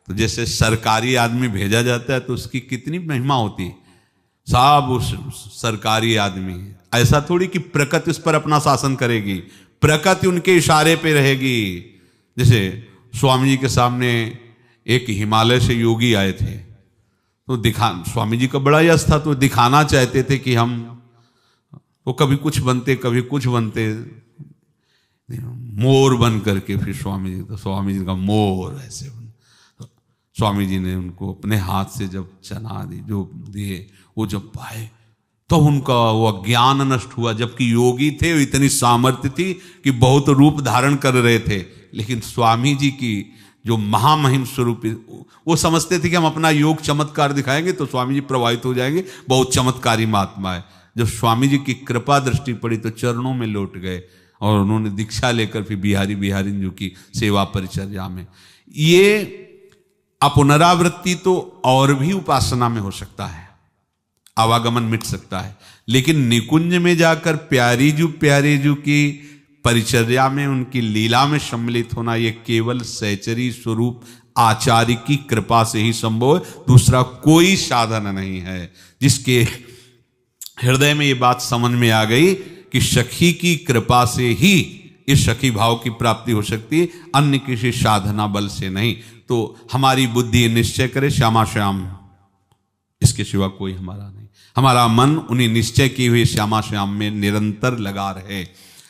तो जैसे सरकारी आदमी भेजा जाता है तो उसकी कितनी महिमा होती है, साहब उस सरकारी आदमी, ऐसा थोड़ी कि प्रकृति उस पर अपना शासन करेगी, प्रकृति उनके इशारे पे रहेगी। जैसे स्वामी जी के सामने एक हिमालय से योगी आए थे, तो स्वामी जी का बड़ा यश था, तो दिखाना चाहते थे कि हम वो कभी कुछ बनते कभी कुछ बनते, मोर बन करके फिर स्वामी जी का मोर ऐसे बन। स्वामी जी ने उनको अपने हाथ से जब चना दी, जो दिए, वो जब पाए तो उनका वो अज्ञान नष्ट हुआ। जबकि योगी थे, इतनी सामर्थ्य थी कि बहुत रूप धारण कर रहे थे, लेकिन स्वामी जी की जो महामहिम स्वरूप, वो समझते थे कि हम अपना योग चमत्कार दिखाएंगे तो स्वामी जी प्रभावित हो जाएंगे, बहुत चमत्कारी महात्मा है। जब स्वामी जी की कृपा दृष्टि पड़ी तो चरणों में लौट गए और उन्होंने दीक्षा लेकर फिर बिहारी जी की सेवा परिचर्या में। ये पुनरावृत्ति तो और भी उपासना में हो सकता है, आवागमन मिट सकता है, लेकिन निकुंज में जाकर प्यारी जू की परिचर्या में, उनकी लीला में सम्मिलित होना, यह केवल सहचरी स्वरूप आचार्य की कृपा से ही संभव है, दूसरा कोई साधन नहीं है। जिसके हृदय में ये बात समझ में आ गई कि सखी की कृपा से ही इस सखी भाव की प्राप्ति हो सकती है, अन्य किसी साधना बल से नहीं। तो हमारी बुद्धि निश्चय करे श्यामा श्याम, इसके सिवा कोई हमारा नहीं। हमारा मन उन्हीं निश्चय की हुई श्यामा श्याम में निरंतर लगा रहे,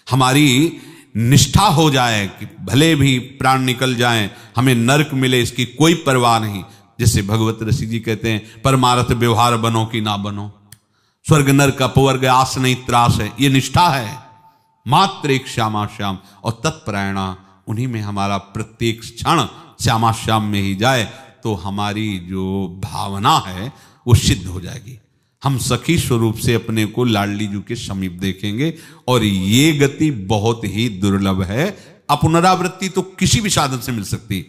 हमारी निष्ठा हो जाए कि भले भी प्राण निकल जाएं, हमें नरक मिले, इसकी कोई परवाह नहीं। जैसे भगवत ऋषि जी कहते हैं, परमार्थ व्यवहार बनो कि ना बनो, स्वर्ग नरक अपवर्ग आस नहीं त्रास है, ये निष्ठा है। मात्र एक श्यामा श्याम और तत्परायणा, उन्हीं में हमारा प्रत्येक क्षण श्यामा श्याम में ही जाए तो हमारी जो भावना है वो सिद्ध हो जाएगी। हम सखी स्वरूप से अपने को लाडली जू के समीप देखेंगे, और ये गति बहुत ही दुर्लभ है। पुनरावृत्ति तो किसी भी साधन से मिल सकती,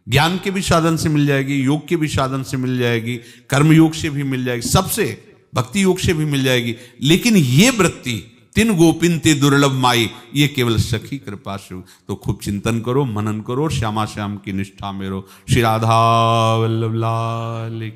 ज्ञान के भी साधन से मिल जाएगी, योग के भी साधन से मिल जाएगी, कर्म योग से भी मिल जाएगी, सबसे, भक्ति योग से भी मिल जाएगी, लेकिन ये वृत्ति तिन गोपिन ते दुर्लभ माई, ये केवल सखी कृपा से। तो खूब चिंतन करो, मनन करो, श्यामा श्याम की निष्ठा में रहो। श्री राधा वल्लभ लाल।